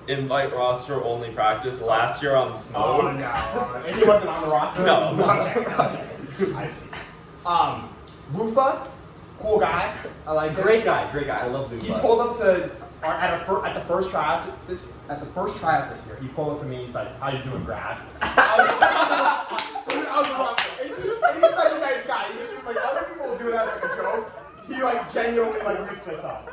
invite roster only practice last year on Smoke. Oh, no. And he wasn't on the roster? No. Okay. I see. Lufa, cool guy. I like him. Great guy. I love Lufa. He pulled up to at the first tryout this year. He pulled up to me. He's like, "How you doing, Graf?" I was wrong. And he's such a nice guy. Like other people will do it as like a joke. He like genuinely like mixed this up.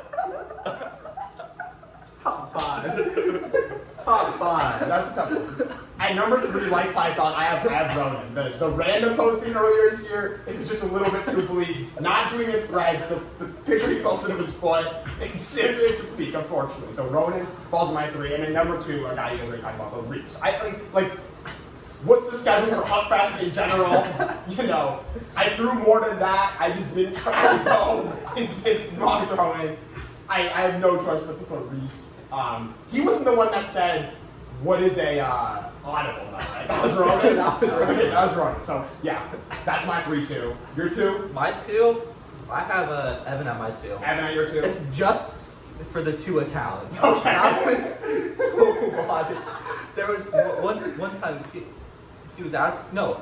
Top 5. Top 5. That's a tough one. At number 3, like Python, I have Ronan. The random posting earlier this year, it's just a little bit too bleak. Not doing it threads. The picture he posted of his foot, it's a peak, unfortunately. So Ronan falls in my 3, and then number 2, a guy you guys already talked about, the Reese. I like. What's the schedule for Huckfest in general? I threw more than that. I just didn't try to go and did not throw in. I have no choice but to put Reese. He wasn't the one that said, what is a audible, though, right? That was Ronan. That was Ronan. So, yeah, that's my 3-2. Your 2? My 2, I have Evan at my 2. Evan at your 2? It's just for the 2 accounts. Okay. That was so odd. There was one time he was asked, no,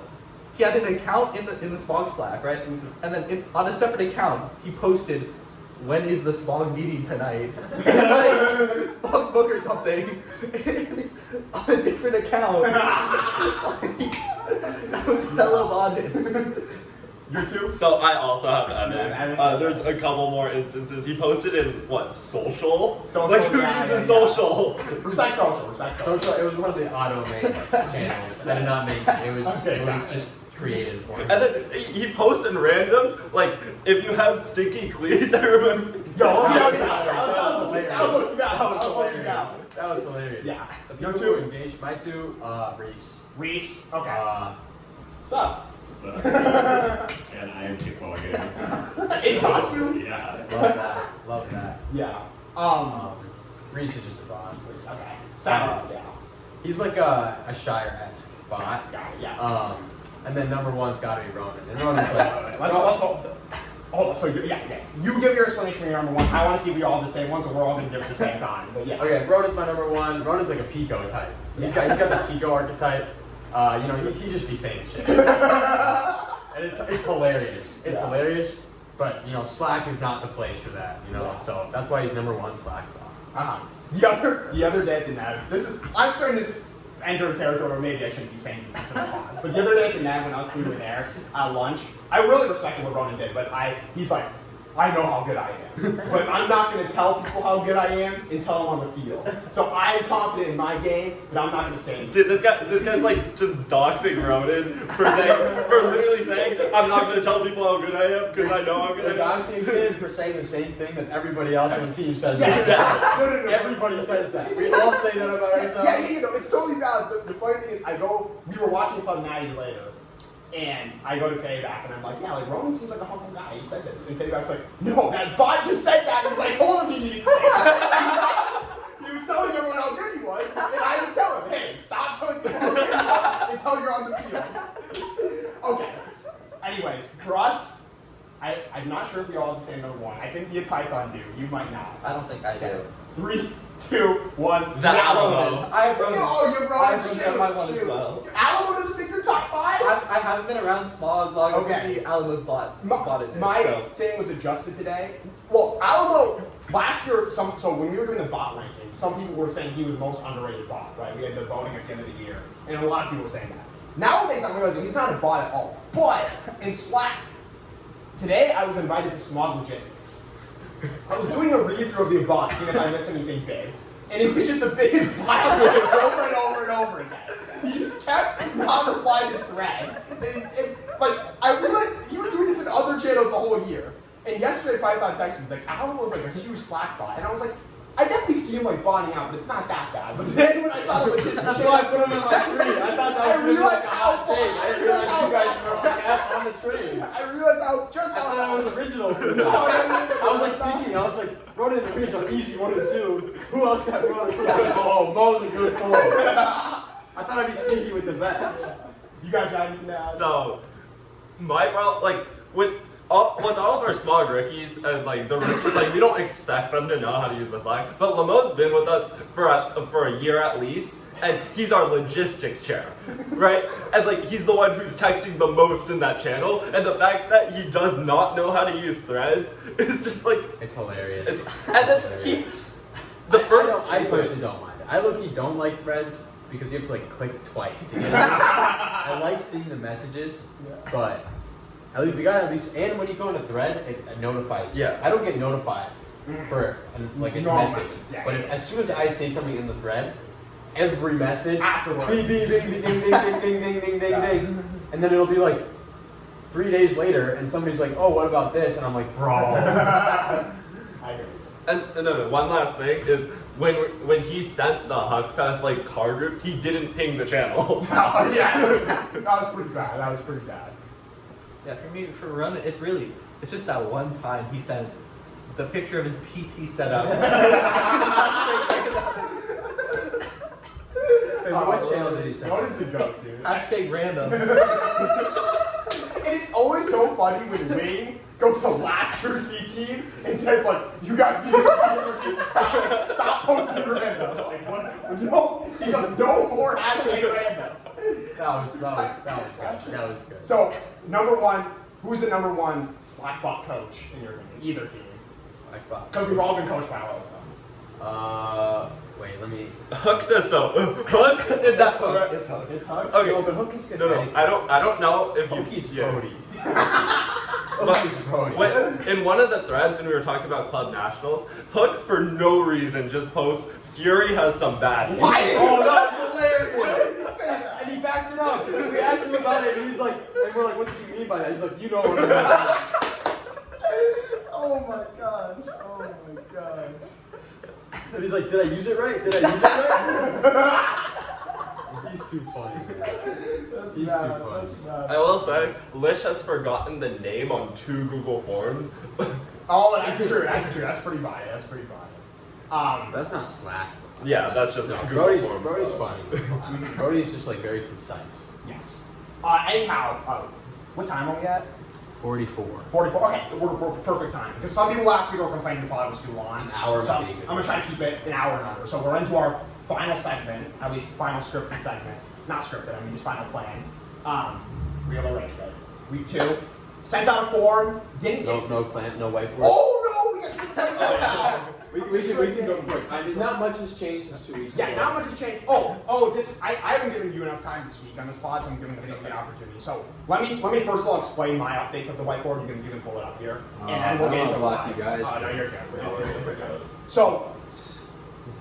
he had an account in the Smog Slack, right? And then on a separate account, he posted, when is the Smog meeting tonight? Like, Smog Smoke or something. On a different account. That was hella honest. Your 2? So I also have Evan. Evan. There's a couple more instances. He posted in social? Social, Like who yeah, uses yeah. social? Respect social. So it was one of the auto-made channels that did not make it. It was just created for him. And then he posts in random, like, if you have sticky cleats, I remember. Yo, that was hilarious. looking out. That was hilarious. Yeah. The Your people who two? engaged, my two, Reese. Reese. Okay. What's up? So, and I am kickball game. In costume? Yeah. Love that. Love that. Yeah. Reese is just a bot. Okay. Saturday. Yeah. He's like a Shire-esque bot. Got it. Yeah. And then number one's got to be Ronan. And Ronan's like, Let's hold. So yeah. You give your explanation for your number one. I want to see if we all have the same one, so we're all gonna give it at the same time. But yeah. okay, Ronan's my number one. Ronan's like a Pico type. He's got the Pico archetype. He just be saying shit. And it's hilarious. It's hilarious. But Slack is not the place for that. Yeah. So that's why he's number one Slack bot. The other day at the Nav, I'm starting to enter a territory where maybe I shouldn't be saying things in the pod. But the other day at the Nav when I was we were there at lunch, I really respected what Ronan did, but he's like, I know how good I am, but I'm not going to tell people how good I am until I'm on the field. So I'm confident in my game, but I'm not going to say anything. Dude, this guy's like just doxing Ronan for literally saying, I'm not gonna tell people how good I am because I know how good The I am. doxing kid for saying the same thing that everybody else on the team says. Yes. about No. us. Everybody says that. We all say that about ourselves. Yeah, it's totally valid. The funny thing is, we were watching Club Natties later, and I go to Payback, and I'm like, yeah, like, Ronan seems like a humble guy. He said this. And Payback's like, no, that bot just said that because I told him he needed to say that. He was telling everyone how good he was, and I had to tell him, hey, stop telling people how good you are until you're on the field. Okay. Anyways, for us, I'm not sure if we all have the same number one. I think me and Python do. You might not. I don't think I do. 3, 2, 1. The Alamo. I have Ronan. Oh, you're I Ronan. have Ronan on my one as well. Alamo doesn't think you're top 5? I haven't been around Smog long enough Okay. to see Alamo's bought it. My So. thing was adjusted today. Well, Alamo, last year, so when we were doing the bot ranking, some people were saying he was the most underrated bot, right? We had the voting at the end of the year, and a lot of people were saying that. Nowadays, I'm realizing he's not a bot at all. But in Slack, today I was invited to Smog Logistics. I was doing a read-through of the bot, seeing if I missed anything big, and it was just the biggest pile of it over and over and over again. He just kept not replying to thread. And I realized he was doing this in other channels the whole year. And yesterday, Python texted me, he's like, Alan was like a huge Slack bot. And I was like, I definitely see him like botting out, but it's not that bad. But then when I saw the logistics, That's why I put him on my screen. I thought that was really like a hot take. I didn't realize you guys were on the train. I realized how I thought that was original. I I was like thinking, Ronan and Reese are easy 1 and 2. Who else got Ronan? Oh, Mo's a good pull. I thought I'd be sneaky with the bets. You guys got anything to add? So, my problem, like, with all of our Smog rookies, and like the rookies, like we don't expect them to know how to use the Slack. But Lamo's been with us for a year at least, and he's our logistics chair, right? And like he's the one who's texting the most in that channel, and the fact that he does not know how to use threads is just like It's hilarious. and then I personally don't mind it. I low-key don't like threads because you have to like click twice to get it. I like seeing the messages, but at least we got and when you go in a thread, it notifies you. Yeah. I don't get notified for a message. Yeah. But as soon as I say something in the thread, every message Afterwards. beep, beep, ding, ding, ding, ding, ding, ding, ding, ding, ding. And then it'll be like 3 days later and somebody's like, oh, what about this? And I'm like, bro. I agree. And no, one last thing is when he sent the Huck Fest like car groups, he didn't ping the channel. Oh, yeah, that was pretty bad. Yeah, for Ronan, it's just that one time he sent the picture of his PT setup. Hey, what channel did he send? Ronan's a goat, dude. Hashtag random. And it's always so funny when Wing goes to last year's C team and says like, "You guys need to stop posting random." Like, what? No, he goes, "No more hashtag random." That was good. So, number one, who's the number one Slackbot coach in your opinion? Either team, Slackbot. because we've all been coached by all of them. Wait, let me. Hook says so. Hook? That's Hook. It's Huck. It's Huck. Okay. No, but Hook is good. No, I don't know if you. Hookie's yeah. Brody. But Hookie's Brody. in one of the threads when we were talking about Club Nationals, Hook for no reason just posts Fury has some bad news. Why did he Oh, say that's that? hilarious. Why did he say that? And he backed it up. We asked him about it, and he's like, and we're like, what do you mean by that? He's like, you know what I mean. Oh my gosh. Oh my gosh. And he's like, did I use it right? Did I use it right? He's too funny, man. He's too funny. I will say, Lish has forgotten the name on 2 Google Forms. Oh, that's true. That's true. That's pretty bad. That's not Slack. Yeah, that's just No, Google Forms. Brody's funny. Brody's just like very concise. Yes. Anyhow, what time are we at? 44. 44. Okay, we're perfect time. Because some people last week were complaining the pod was too long. An hour So might be I'm good. going to try to keep it an hour and under. So we're into our final segment, at least final scripted segment. Not scripted, I mean just final plan. Real or Ragebait. Week 2. Sent out a form. Didn't get... No plant, no whiteboard. Oh no! We got to play now. We can go quick. I mean, not much has changed since 2 weeks ago. Yeah, not much has changed. This I haven't given you enough time to speak on this pod, so I'm giving you an opportunity. So let me first of all explain my updates of the whiteboard. You can pull it up here, and then we'll get into block you guys. Oh no, you're good. It's okay. So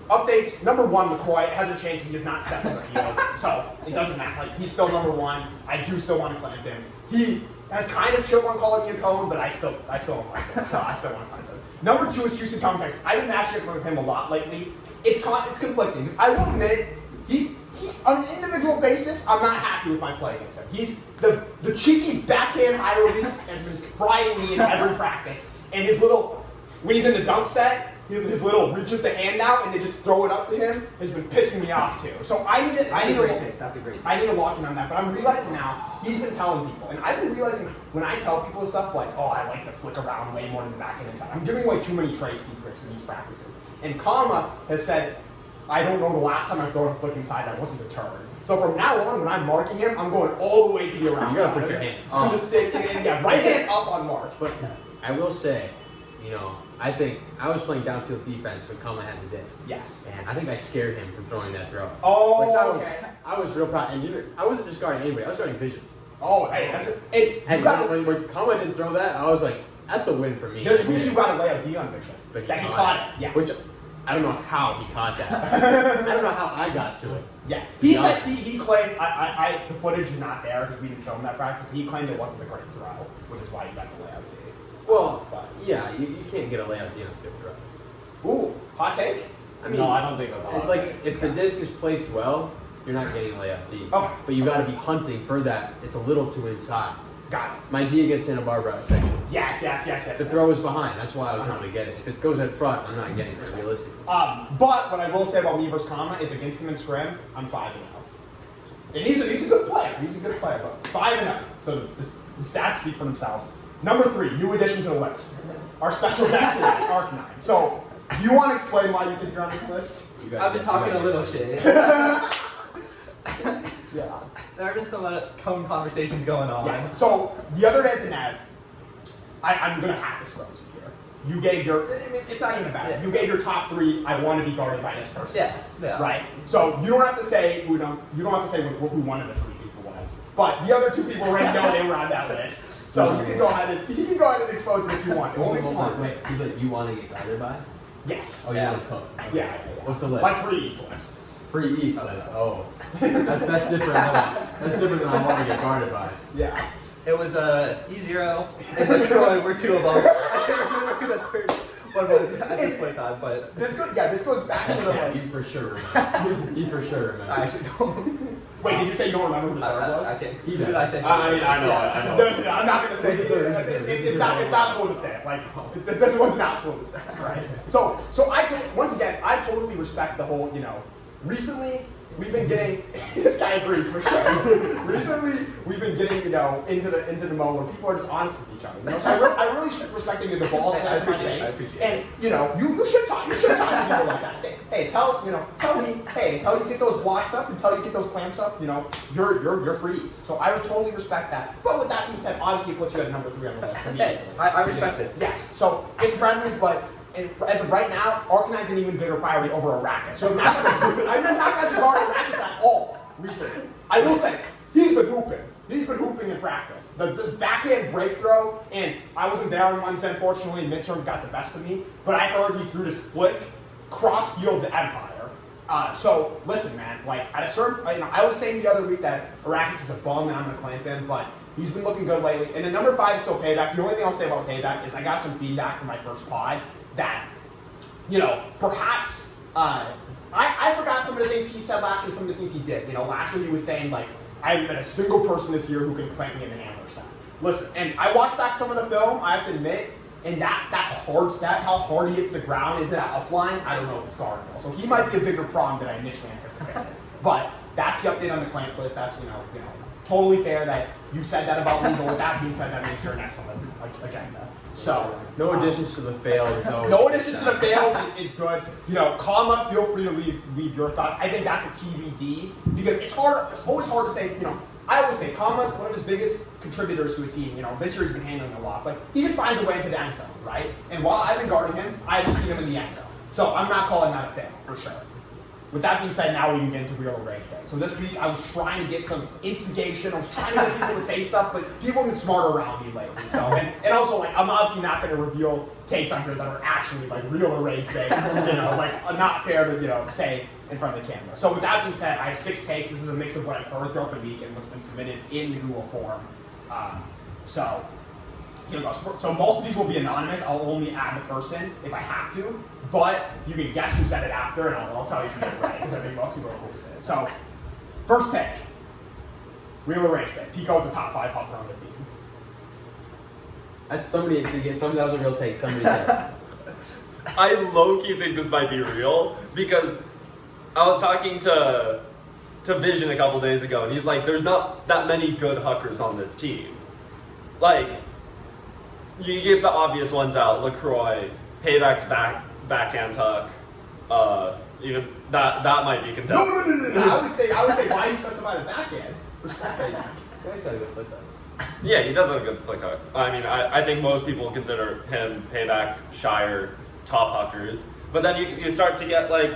updates. Number 1, LaCroix hasn't changed. He has not stepped on the field, so it doesn't matter. Like he's still number 1. I do still want to clamp him. He has kind of chilled on calling me a cone, but I still don't like him, so I still want to clamp him. Number 2 is Houston Context. I've been matching up with him a lot lately. It's conflicting because I will admit he's on an individual basis. I'm not happy with my play against him. He's the cheeky backhand high release has been frying me in every practice. And his little when he's in the dunk set, his little reaches the hand out and they just throw it up to him has been pissing me off too. So I need to That's a great take. I need to lock in on that, but I'm realizing now, he's been telling people, and I've been realizing when I tell people stuff like, oh, I like to flick around way more than the back end inside, I'm giving away too many trade secrets in these practices. And Kama has said, I don't know the last time I've thrown a flick inside that wasn't a turn. So from now on, when I'm marking him, I'm going all the way to the around. You gotta put your hand I'm up. just sticking in, right hand up on mark. But I will say, I think I was playing downfield defense when Kama had the disc. Yes. And I think I scared him from throwing that throw. Oh, Which I was real proud. And I wasn't just guarding anybody, I was guarding Vision. Oh, hey, that's it. Hey, And when Kama didn't throw that, I was like, that's a win for me. this week you got to lay out D on Vision. But That he caught it, yes. Which I don't know how he caught that. I don't know how I got to it. Yes. He said he claimed the footage is not there because we didn't film that practice. But he claimed it wasn't a great throw, which is why he got the layout D. Well, yeah, you can't get a layout D on a good throw. Ooh, hot take. I mean, No, I don't think that's a hot like take. if the disc is placed well, you're not getting a layout D. Okay. But you got to be hunting for that. It's a little too inside. Got it. My D against Santa Barbara section. Yes. The throw is behind. That's why I was able to get it. If it goes in front, I'm not getting it realistically. But what I will say about me versus Kama is against him in scrim, I'm 5-0. And he's a good player. He's a good player, but 5-0. So the stats speak for themselves. Number 3, new addition to the list. Our special guest today, Arcanine. So, do you want to explain why you think you're on this list? I've been talking a little shit. Yeah. There have been some cone conversations going on. Yes. So the other day at the Nav, I'm gonna half expose you here. You gave your it's not even bad. Yeah. You gave your top 3. I want to be guarded by this person. Yes. Yeah. Right. So you don't have to say who who one of the 3 people was. But the other 2 people already know they were on that list. So you can go ahead and expose it if you want to. Only if you want to. Wait, you want to get guarded by? Yes. Oh, you Yeah. want to cook? Yeah. What's the list? My 3 eats list. Free East list. Oh, that's different. That's different than I want to get guarded by. Yeah. It was E0 and LaCroix were 2 of them. I can't remember who the third one was at this point in time, but This goes back to the Yeah, like. you for sure remember. You for sure remember. I actually don't. Wait, did you say you don't remember who the third I was? can't. He Who did I say? I mean, I know. No, I'm not gonna say it's not cool to say it. Like this one's not cool to say, right? So once again, I totally respect the whole. Recently we've been getting this guy agrees for sure. Recently we've been getting into the mode where people are just honest with each other. So I really should respecting the ball says my face, and you should talk to people like that. Say, hey, tell me, hey, until you get those blocks up, until you get those clamps up, you're free. So I would totally respect that. But with that being said, obviously it puts you at number 3 on the list. Hey, I respect it. Yes. So it's friendly, but as of right now, Arcanine's an even bigger priority over Arrakis. So I'm not going to guard Arrakis at all recently. I will say, he's been hooping. He's been hooping in practice. This backhand break throw, and I wasn't there on Wednesday, unfortunately. Midterms got the best of me. But I heard he threw this flick cross field to Empire. So listen, man. Like at a certain, I was saying the other week that Arrakis is a bum, and I'm going to clamp him, but he's been looking good lately. And then number 5 is still Payback. The only thing I'll say about Payback is I got some feedback from my first pod that, perhaps I forgot some of the things he said last year, some of the things he did. You know, last year he was saying, like, I haven't met a single person this year who can clank me in the handler set. Listen, and I watched back some of the film, I have to admit, and that hard step, how hard he hits the ground into that upline, I don't know if it's guardable. So he might be a bigger problem than I initially anticipated. But that's the update on the clank list. That's, you know, totally fair that you said that about legal. With that being said, that makes sure next on the agenda. So no additions to the failed is always no additions to the failed is good. You know, comma, feel free to leave your thoughts. I think that's a TBD because it's always hard to say, you know, I always say Kama's one of his biggest contributors to a team. You know, this year he's been handling a lot, but he just finds a way into the end zone, right? And while I've been guarding him, I haven't seen him in the end zone. So I'm not calling that a fail, for sure. With that being said, now we can get into real Ragebait. So this week I was trying to get some instigation. I was trying to get people to say stuff, but people have been smarter around me lately. So and also like I'm obviously not going to reveal takes on here that are actually like real Ragebait. You know, like not fair to say in front of the camera. So with that being said, I have 6 takes. This is a mix of what I've heard throughout the week and what's been submitted in the Google form. So here goes. So most of these will be anonymous. I'll only add the person if I have to, but you can guess who said it after, and I'll tell you if you get it right, because I think most people are cool with it. So, first take. Real or Ragebait. Pico's the top 5 hopper on the team. That's somebody to get somebody that was a real take. Somebody said. I low-key think this might be real because I was talking to Vision a couple days ago, and he's like, "There's not that many good huckers on this team. Like, you get the obvious ones out: LaCroix, Payback's backhand huck. Even that might be contested. No. I would say, why do you specify the backhand? Respect Payback. You always gotta go flip that. Yeah, he does have a good flick huck. I mean, I think most people consider him, Payback, Shire, top huckers. But then you start to get like,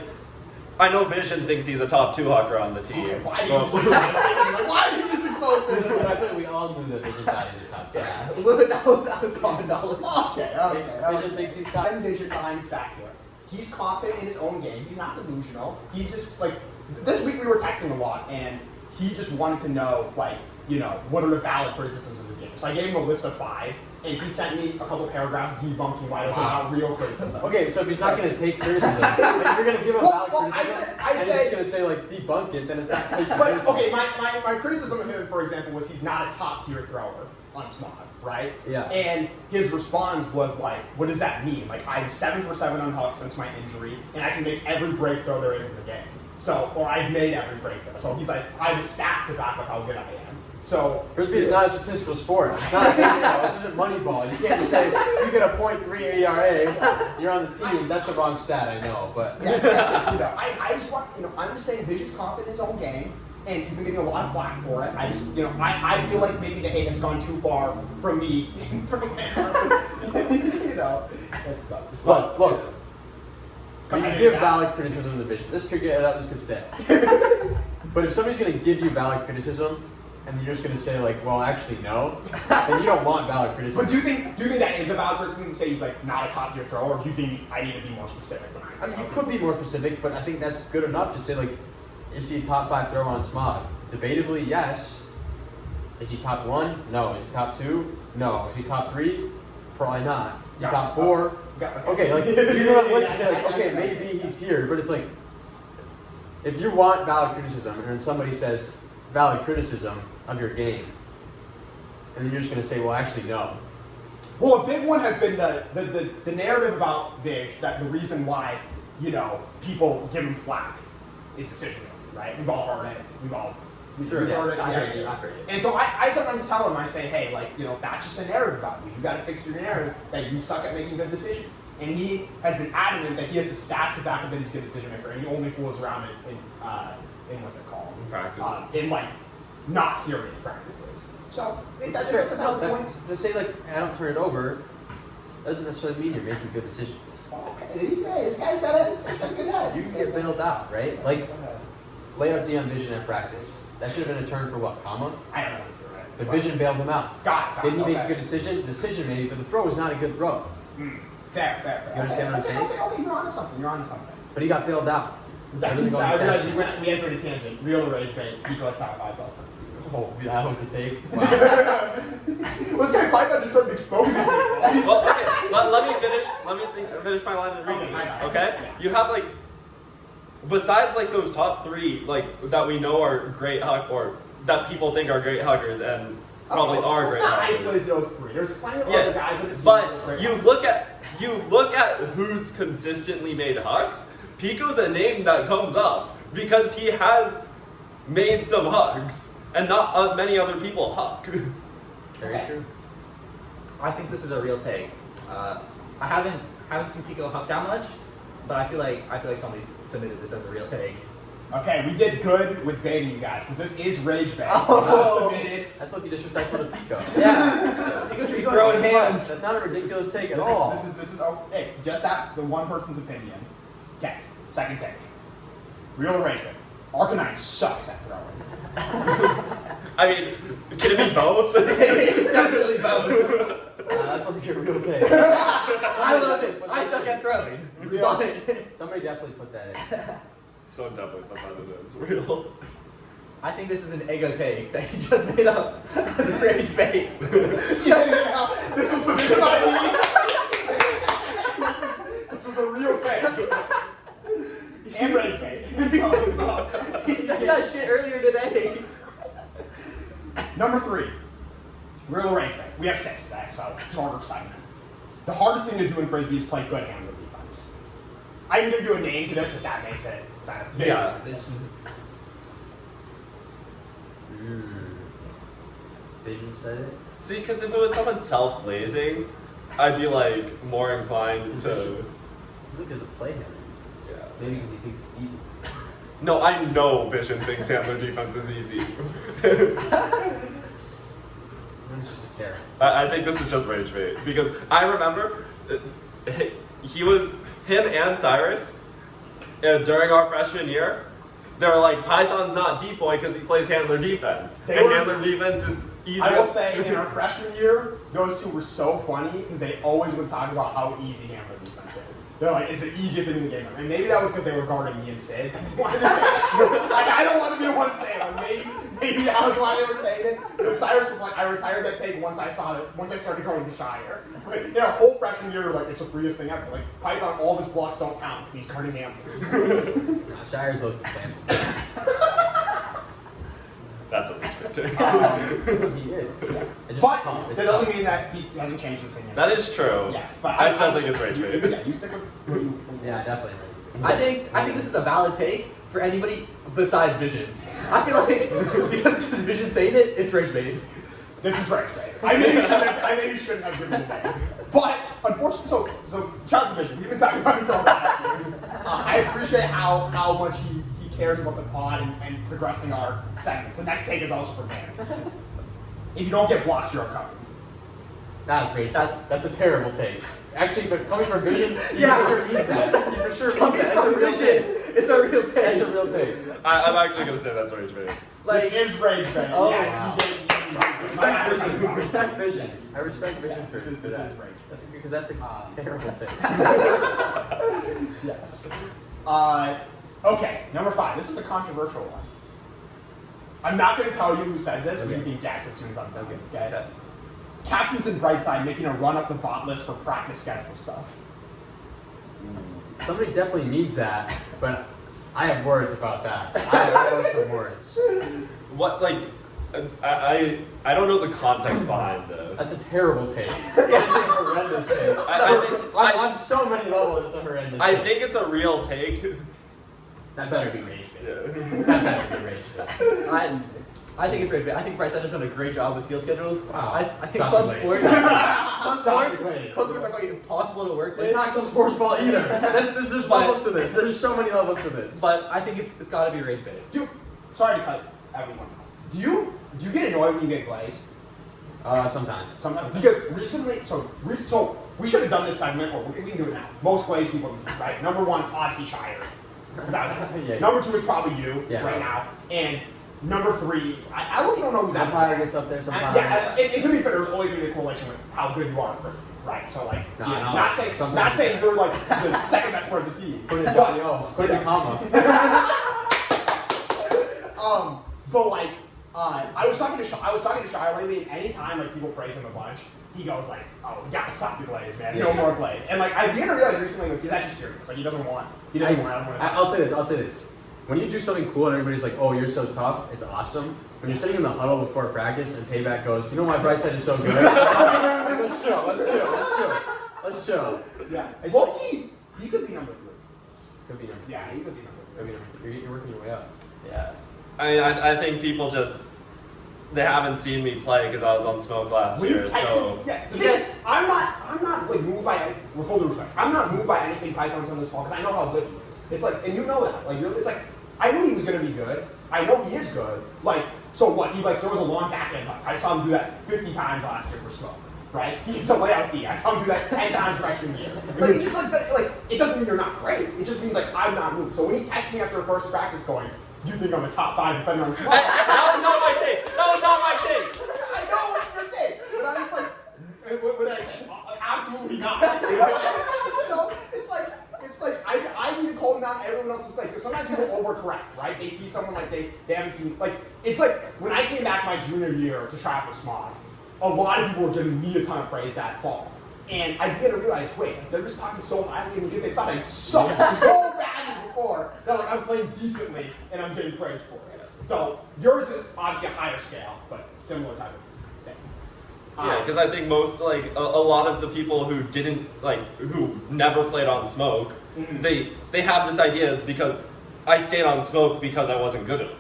I know Vision thinks he's a top 2 hucker on the team. Okay, why did you just expose Vision? Why did you just expose Vision? But I feel like we all knew that Vision's not in the top 5. Yeah, that was common knowledge. Okay. Vision thinks he's top. Vision behind his back here. He's confident in his own game. He's not delusional. He just, like, this week we were texting a lot, and he just wanted to know, like, you know, what are the valid criticisms of his game. So I gave him a list of 5, and he sent me a couple paragraphs debunking why those are not real criticisms. Okay, so if he's not going to take criticism, if you're going to give him valid criticism, I and said, he's going to say, like, debunk it, then it's not taking but, criticism. okay, my criticism of him, for example, was he's not a top-tier thrower on Smog, right? Yeah. And his response was like, what does that mean? Like, I'm 7 for 7 on huck since my injury, and I can make every break throw there is in the game. So, or I've made every break throw. So he's like, I have the stats to back up how good I am. So Frisbee is not a statistical sport. It's not, this isn't Moneyball. You can't just say you get a .3 ARA, you're on the team. That's the wrong stat, I know, but yes, you know, I just want, you know, I'm just saying Vision's confident in his own game, and he's been getting a lot of flack for it. I just, you know, I feel like maybe the hate has gone too far from me, you know. look. We can give valid criticism to Vision. This could get out. This could stay. But if somebody's going to give you valid criticism, and you're just going to say like, well, actually no, then you don't want valid criticism. But do you think that is a valid criticism to say he's like not a top tier thrower, or do you think I need to be more specific when I say? I mean, you could be more specific, but I think that's good enough to say like, is he a top 5 thrower on Smog? Debatably, yes. Is he top 1? No. Is he top 2? No. Is he top 3? Probably not. Is he top 4? Okay, like you know what I'm listening to, like, okay, maybe he's here, but it's like, if you want valid criticism, and then somebody says valid criticism of your game, and then you're just going to say, well, actually, no. Well, a big one has been the narrative about Vish, that the reason why, you know, people give him flack is decision making, right? We've all heard it. We've heard it. I heard it. And so I sometimes tell him, I say, hey, like, you know, that's just a narrative about you. You got to fix your narrative that you suck at making good decisions. And he has been adamant that he has the stats to back up that he's a good decision maker, and he only fools around in what's it called? In practice. In like not serious practices. So that's a valid point. To say like, I don't turn it over, doesn't necessarily mean you're making good decisions. Okay, hey, this guy's got a good head. You can get bailed out, right? Like, lay out Dion Vision at practice. That should have been a turn for what, comma? I don't know if you're right. But Vision bailed him out. Got it. Did he make okay. a good decision? Decision maybe, but the throw was not a good throw. Fair. You understand what I'm saying? Okay, you're onto something. But he got bailed out. That doesn't means go I on the realized statute. we entered a tangent. Real Ragebait, Pico's top 5 bucks on the team. Oh, that was the take. Wow. This guy Python just started exposing me. Well, okay, let me finish. Let me finish my line of Okay, reasoning. my bad. Okay, Yeah. you have like besides like those top 3, like that we know are great huck or that people think are great huggers and probably are Let's great not huggers. isolate those 3. There's plenty of Yeah, other guys in the team. but that are great you huggers. look at who's consistently made hugs. Pico's a name that comes up because he has made some hugs, and not many other people huck. Very true. I think this is a real take. I haven't seen Pico huck that much, but I feel like somebody submitted this as a real take. Okay, we did good with baiting you guys, because this is Ragebait. Oh. Submitted. That's looking disrespectful to Pico. Yeah. Pico's throwing hands. That's not a ridiculous take at This all. is oh, hey, just that the one person's opinion. Okay, second take. Real Ragebait. Arcanine sucks at throwing. I mean, can it be both? It's definitely both. That's looking a real take. I love it. I suck at throwing. Love it. Somebody definitely put that in. Someone definitely thought that is real. I think this is an ego take that he just made up as a rage bait. Yeah. This was submitted by me. This was a real take. And Ragebait. He said that shit earlier today. Number 3. Real Ragebait. We have 6 today, so shorter segment. The hardest thing to do in Frisbee is play good handler defense. I can give you a name to this if that makes it better. Yeah. Vision said it. See, because if it was someone self-blazing, I'd be like more inclined to. Look, there's a play him. Yeah. Maybe because he thinks it's easy. No, I know Vision thinks handler defense is easy. It's just a terror. I think this is just rage bait because I remember him and Cyrus during our freshman year. They were like, Python's not depoy because he plays handler defense, handler defense is easy. I will say, in our freshman year, those two were so funny because they always would talk about how easy handler defense is. They're like, it's the easiest thing in the game. And maybe that was because they were guarding me and Sid. Wanted to say, like, I don't want to be the one to say it. Like, maybe that was why they were saying it. But Cyrus was like, I retired that take once I started going to Shire. Like, you know, whole freshman year, like, it's the freest thing ever. Like, Python, all of his blocks don't count because he's guarding handlers. Nah, Shire's looking fan. That's a rage bait take. He is. It's just But tough. It's that tough. doesn't mean that he hasn't changed his opinion. That is true. Yes, but I still think it's rage bait. Yeah, you stick with what you. Yeah, definitely. I think this is a valid take for anybody besides Vision. I feel like because this is Vision saying it, it's rage bait. This is right. I maybe shouldn't have given it back. But unfortunately, so shout out to Vision. We've been talking about it for a while. I appreciate how much he cares about the pod and progressing our segments. The next take is also for man. If you don't get blocks, you're a cover. That's great. That's a terrible take. Actually, but coming from Vision, you Yeah. for sure means that. You for sure means that. It's a real take. It's a real take. It's a real take. I'm actually gonna say that's rage bait. Like, This is rage bait. Oh, Yes, wow. you did. Respect Vision. Respect Vision. I respect Vision Yeah, for this is that. rage. That's because that's a terrible take. Yes. Okay, number 5. This is a controversial one. I'm not going to tell you who said this, but you can guess as soon as I'm done. Okay. Captains in Brightside making a run up the bot list for practice schedule stuff. Somebody definitely needs that, but I have words about that. I have some words. What like? I don't know the context behind this. That's a terrible take. It's a horrendous take. On so many levels, it's a horrendous I take. think it's a real take. That better be rage bait. Yeah. That better be rage bait. I think it's rage bait. I think Brightside has done a great job with field schedules. Wow. I think Stop club the sports, waste. club Stop sports, the waste. club sports are fucking impossible to work with. It's not club sports ball either. There's levels to this. There's so many levels to this. But I think it's got to be rage bait. Dude, sorry to cut everyone. Do you get annoyed when you get glazed? Sometimes. Sometimes, because recently, so we should have done this segment, or we can do it now. Most glazed people, right? Number 1, Odyssey Shire. Without that. Yeah. Number 2 is probably you Yeah. right now, and number 3, I really don't know who's That fire gets up there sometimes. Yeah, and to be fair, there's always going to be a correlation with how good you are at first, right? So like, No, yeah, I know. not saying you're like the second best part of the team. Put in Johnny O. Put in a comma. But like, I was talking to Shire lately, and anytime like people praise him a bunch, he goes like, "Oh, you gotta stop the glaze, man. No more glaze." And like I began to realize recently, like, he's actually serious. Like he doesn't want. I'll say this. When you do something cool and everybody's like, "Oh, you're so tough," it's awesome. When you're sitting in the huddle before practice and Payback goes, "You know why Brightside is so good?" Like, let's chill. Yeah. It's Well, like- he could be number 3. Could be number. Yeah, he could be number 3. Could be number 3. You're working your way up. Yeah. I mean, I think people just they haven't seen me play because I was on Smoke last When you year. text So yeah, the thing is, I'm not like moved by, with full due respect, I'm not moved by anything Python's done this fall because I know how good he is. It's like, and you know that, like, it's like, I knew he was gonna be good. I know he is good. Like, so what? He like throws a long back end. I saw him do that 50 times last year for Smoke, right? He gets a layout D. I saw him do that 10 times freshman year. Like, it's like it doesn't mean you're not great. It just means like I'm not moved. So when he texts me after the first practice, going, "You think I'm a top 5 defender on Smoke?" that was not my take. That was not my take. I know what's your take, but I'm just like, what did I say? Absolutely not. It's like I need to calm down everyone else's thing. Because sometimes people overcorrect, right? They see someone like they haven't seen. Like it's like when I came back my junior year to try out for Smog, a lot of people were giving me a ton of praise that fall, and I began to realize, wait, they're just talking so highly of me because they thought I sucked so badly before that like I'm playing decently and I'm getting praised for it. So yours is obviously a higher scale, but similar type of thing. Yeah, because I think most like a lot of the people who didn't who never played on Smoke, they have this idea is because I stayed on Smoke because I wasn't good enough.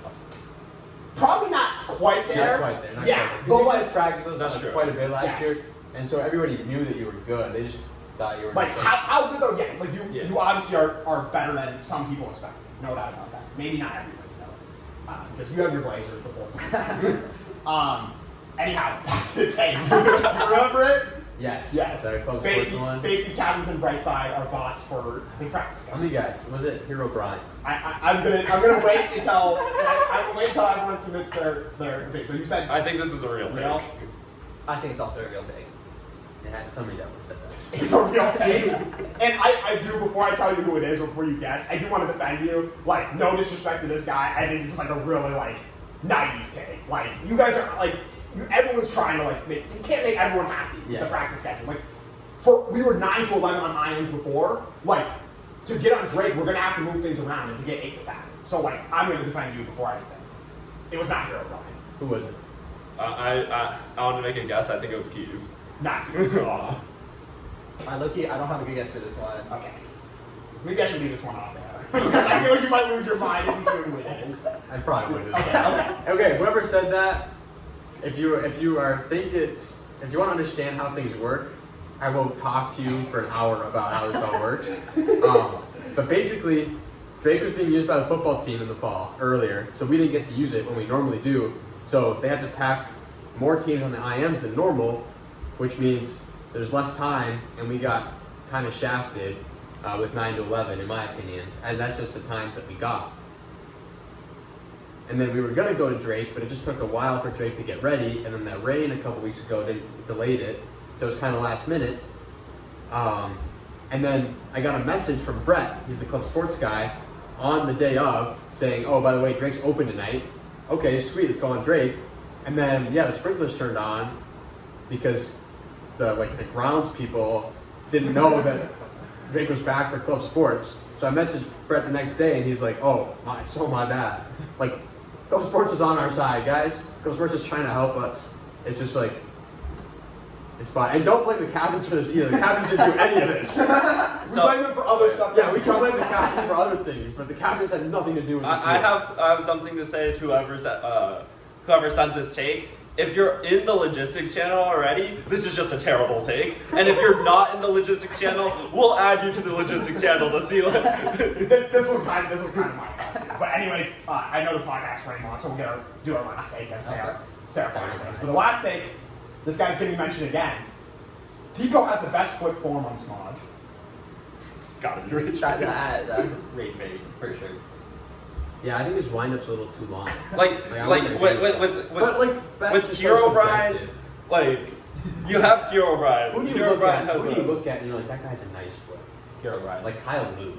Probably not quite there. Not quite there. Not Yeah, quite there. but You like, did practice those That's like, true. quite a bit last Yes. year, and so everybody knew that you were good. They just thought you were like so- how good though? Yeah, like Yeah. you obviously are better than some people expect. No doubt about that. Maybe not everybody though, because you have your Blazers before the season. Anyhow, back to the tape. Remember it? Yes. Yes. The Club Sports one. Basically, Captains and Brightside are bots for the practice. How many guys? Was it Hero Brian? I'm gonna wait until I wait until everyone submits their thing. So you said I think this is a real take. real. I think it's also a real thing. Yeah, somebody definitely said that. It's a real take. And I do, before I tell you who it is, or before you guess, I do want to defend you. Like, no disrespect to this guy. I think this is like a really like naive take. Like, you guys are like, everyone's trying to like, you can't make everyone happy with the practice schedule. Like, we were 9 to 11 on IMs before. Like, to get on Drake, we're gonna have to move things around and to get 8 to 10. So like, I'm gonna defend you before anything. It was not Hero Brian. Who was it? I want to make a guess. I think it was Keys. Not Keys. I low-key, I don't have a good guess for this one. Okay. Maybe I should leave this one off there. Because I feel like you might lose your mind if you do who it is. I probably would have. Okay. Okay, whoever said that, if you want to understand how things work, I will talk to you for an hour about how this all works. But basically, Drake was being used by the football team in the fall earlier, so we didn't get to use it when we normally do. So they had to pack more teams on the IMs than normal, which means there's less time, and we got kind of shafted with 9 to 11, in my opinion, and that's just the times that we got. And then we were gonna go to Drake, but it just took a while for Drake to get ready, and then that rain a couple weeks ago delayed it, so it was kind of last minute. And then I got a message from Brett, he's the club sports guy, on the day of, saying, "Oh, by the way, Drake's open tonight." Okay, sweet, let's go on Drake. And then the sprinklers turned on because the grounds people didn't know that Drake was back for club sports. So I messaged Brett the next day, and he's like, "Oh, my bad. Like, club sports is on our side, guys. Club sports is trying to help us. It's just like, it's fine." And don't blame the captains for this either. The captains didn't do any of this. We blame them for other stuff. Yeah, we can blame the captains for other things, but the captains had nothing to do with it. I have something to say to whoever sent this take. If you're in the logistics channel already, this is just a terrible take. And if you're not in the logistics channel, we'll add you to the logistics channel to see what. this was kind of my thought too. But anyways, I know the podcast's running on, so we're gonna do our last take and say our final things. But the last take, this guy's getting mentioned again. Pico has the best flip form on Smog. It's gotta be rich. Ragebait, for sure. Yeah, I think his windup's a little too long. Like I wouldn't agree. Best with is so Hero Brian, subjective. like you have Hero Brian. Who do you Hero look Brian at? has Who do you a look at? And you're like, that guy's a nice flip. Hero Brian. Like Kyle Lou.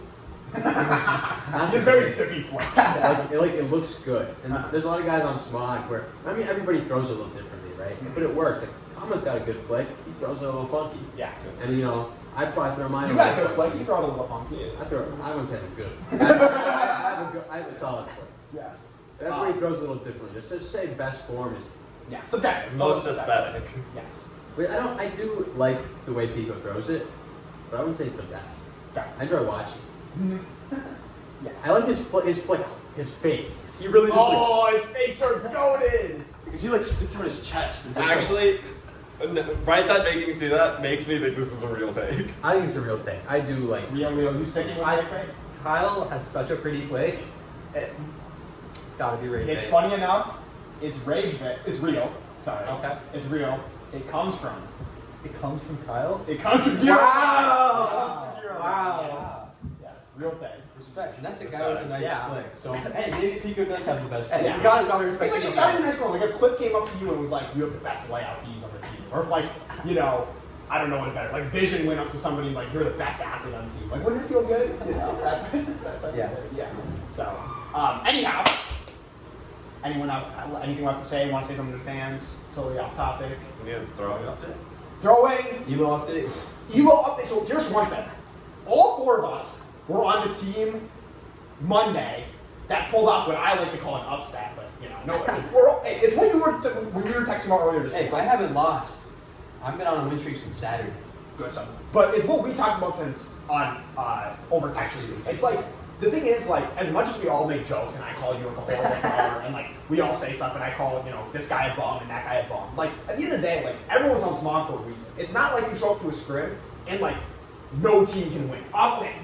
Just very sippy flick. It looks good, and there's a lot of guys on Smog where everybody throws it a little differently, right? But it works. Like Kama's got a good flick. He throws it a little funky. Yeah. And I probably throw mine. You got a good flick. You throw it a little funky. I wouldn't say I'm good. I have a solid flick. Yes. Everybody throws a little differently. Just say best form is. Yeah. Subjective. Most aesthetic. Yes. Wait, I do like the way Pico throws it, but I wouldn't say it's the best. Okay. I enjoy watching. Yes. I like his flick, his fake. He really just his fakes are goated. Because he sticks on his chest. And just, actually, Brightside making me see that makes me think this is a real take. I think it's a real take. I do like. Real. You sticking with my fake? Kyle has such a pretty flake. It's gotta be Ragebait. It's funny enough. It's Ragebait. It's real. Sorry. Okay. It's real. It comes from. It comes from Kyle? It comes from Hero. Wow. It comes from Hero. Wow. Yes. Real take. Respect. And that's a guy with a nice Yeah. flick. So hey, maybe Pico does have the best Hey, flick. you gotta respect It's the not even nice one. Like if Cliff came up to you and was like, "You have the best layout D's on the team," or if I don't know what better. Like Vision went up to somebody like, "You're the best athlete on the team." Like, wouldn't it feel good? That's yeah. So, anyhow, anyone have anything left to say? Want to say something to the fans? Totally off topic. We need a throwing update. Throwing Elo update. Elo update. So here's one thing. All four of us were on the team Monday that pulled off what I like to call an upset, but it's what you were when we were texting about earlier this Hey, week. I haven't lost. I've been on a win streak since Saturday. Good stuff. But it's what we talked about since on over text this week. It's like the thing is like as much as we all make jokes and I call you like a horrible thrower and like we all say stuff and I call this guy a bum and that guy a bum. Like at the end of the day, like everyone's on Smog for a reason. It's not like you show up to a scrim and like no team can win.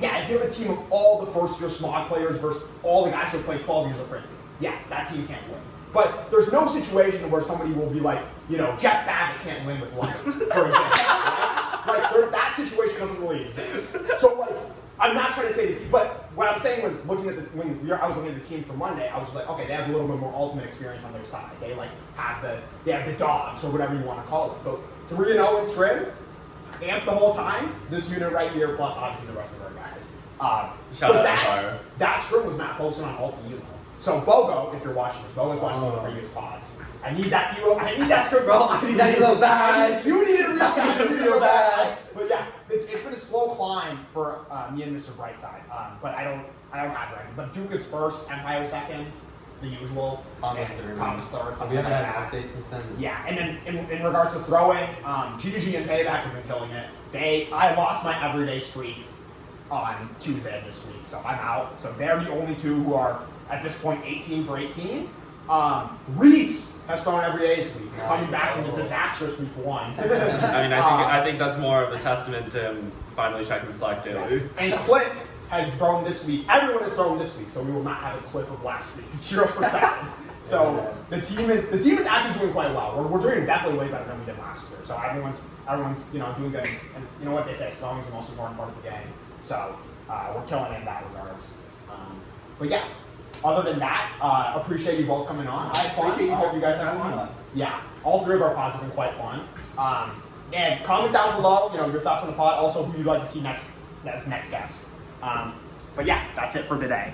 Yeah, if you have a team of all the first year Smog players versus all the guys who have played 12 years of frisbee, yeah, that team can't win. But there's no situation where somebody will be like, Jeff Babbitt can't win with Lions, for example. Right? Like that situation doesn't really exist. So like, I'm not trying to say the team, but what I'm saying was I was looking at the teams for Monday, I was just like, okay, they have a little bit more ultimate experience on their side. They have the dogs or whatever you want to call it. But 3-0 in scrim, amp the whole time. This unit right here, plus obviously the rest of our guys. Shout but out Peir. that scrim was not posted on Ulti Elo. So Bogo, if you're watching this, Bogo's watching some of the previous pods. I need that Elo. I need that scrim, Bro, I need that Elo bad. You need it real bad. You need it bad. But yeah, it's been a slow climb for me and Mr. Brightside. But I don't have it right. But Duke is first, Empire second, the usual. Thomas and third. Thomas third. We something haven't like had that. updates since then. Yeah, and then in regards to throwing, GGG and Payback have been killing it. I lost my everyday streak on Tuesday of this week, so I'm out. So they're the only two who are at this point 18 for 18. Reese has thrown every day this week, coming back from the disastrous week 1. I think that's more of a testament to him finally checking the Slack daily. Yes. And Cliff has thrown this week. Everyone has thrown this week, so we will not have a Cliff of last week. 0 for 7. So the team is actually doing quite well. We're doing definitely way better than we did last year. So everyone's doing good. And you know what they say, throwing is the most important part of the game. So we're killing it in that regards. But yeah, other than that, appreciate you both coming on. I had fun. I hope you guys had fun. Yeah, all 3 of our pods have been quite fun. And comment down below, your thoughts on the pod. Also, who you'd like to see next guest. But yeah, that's it for today.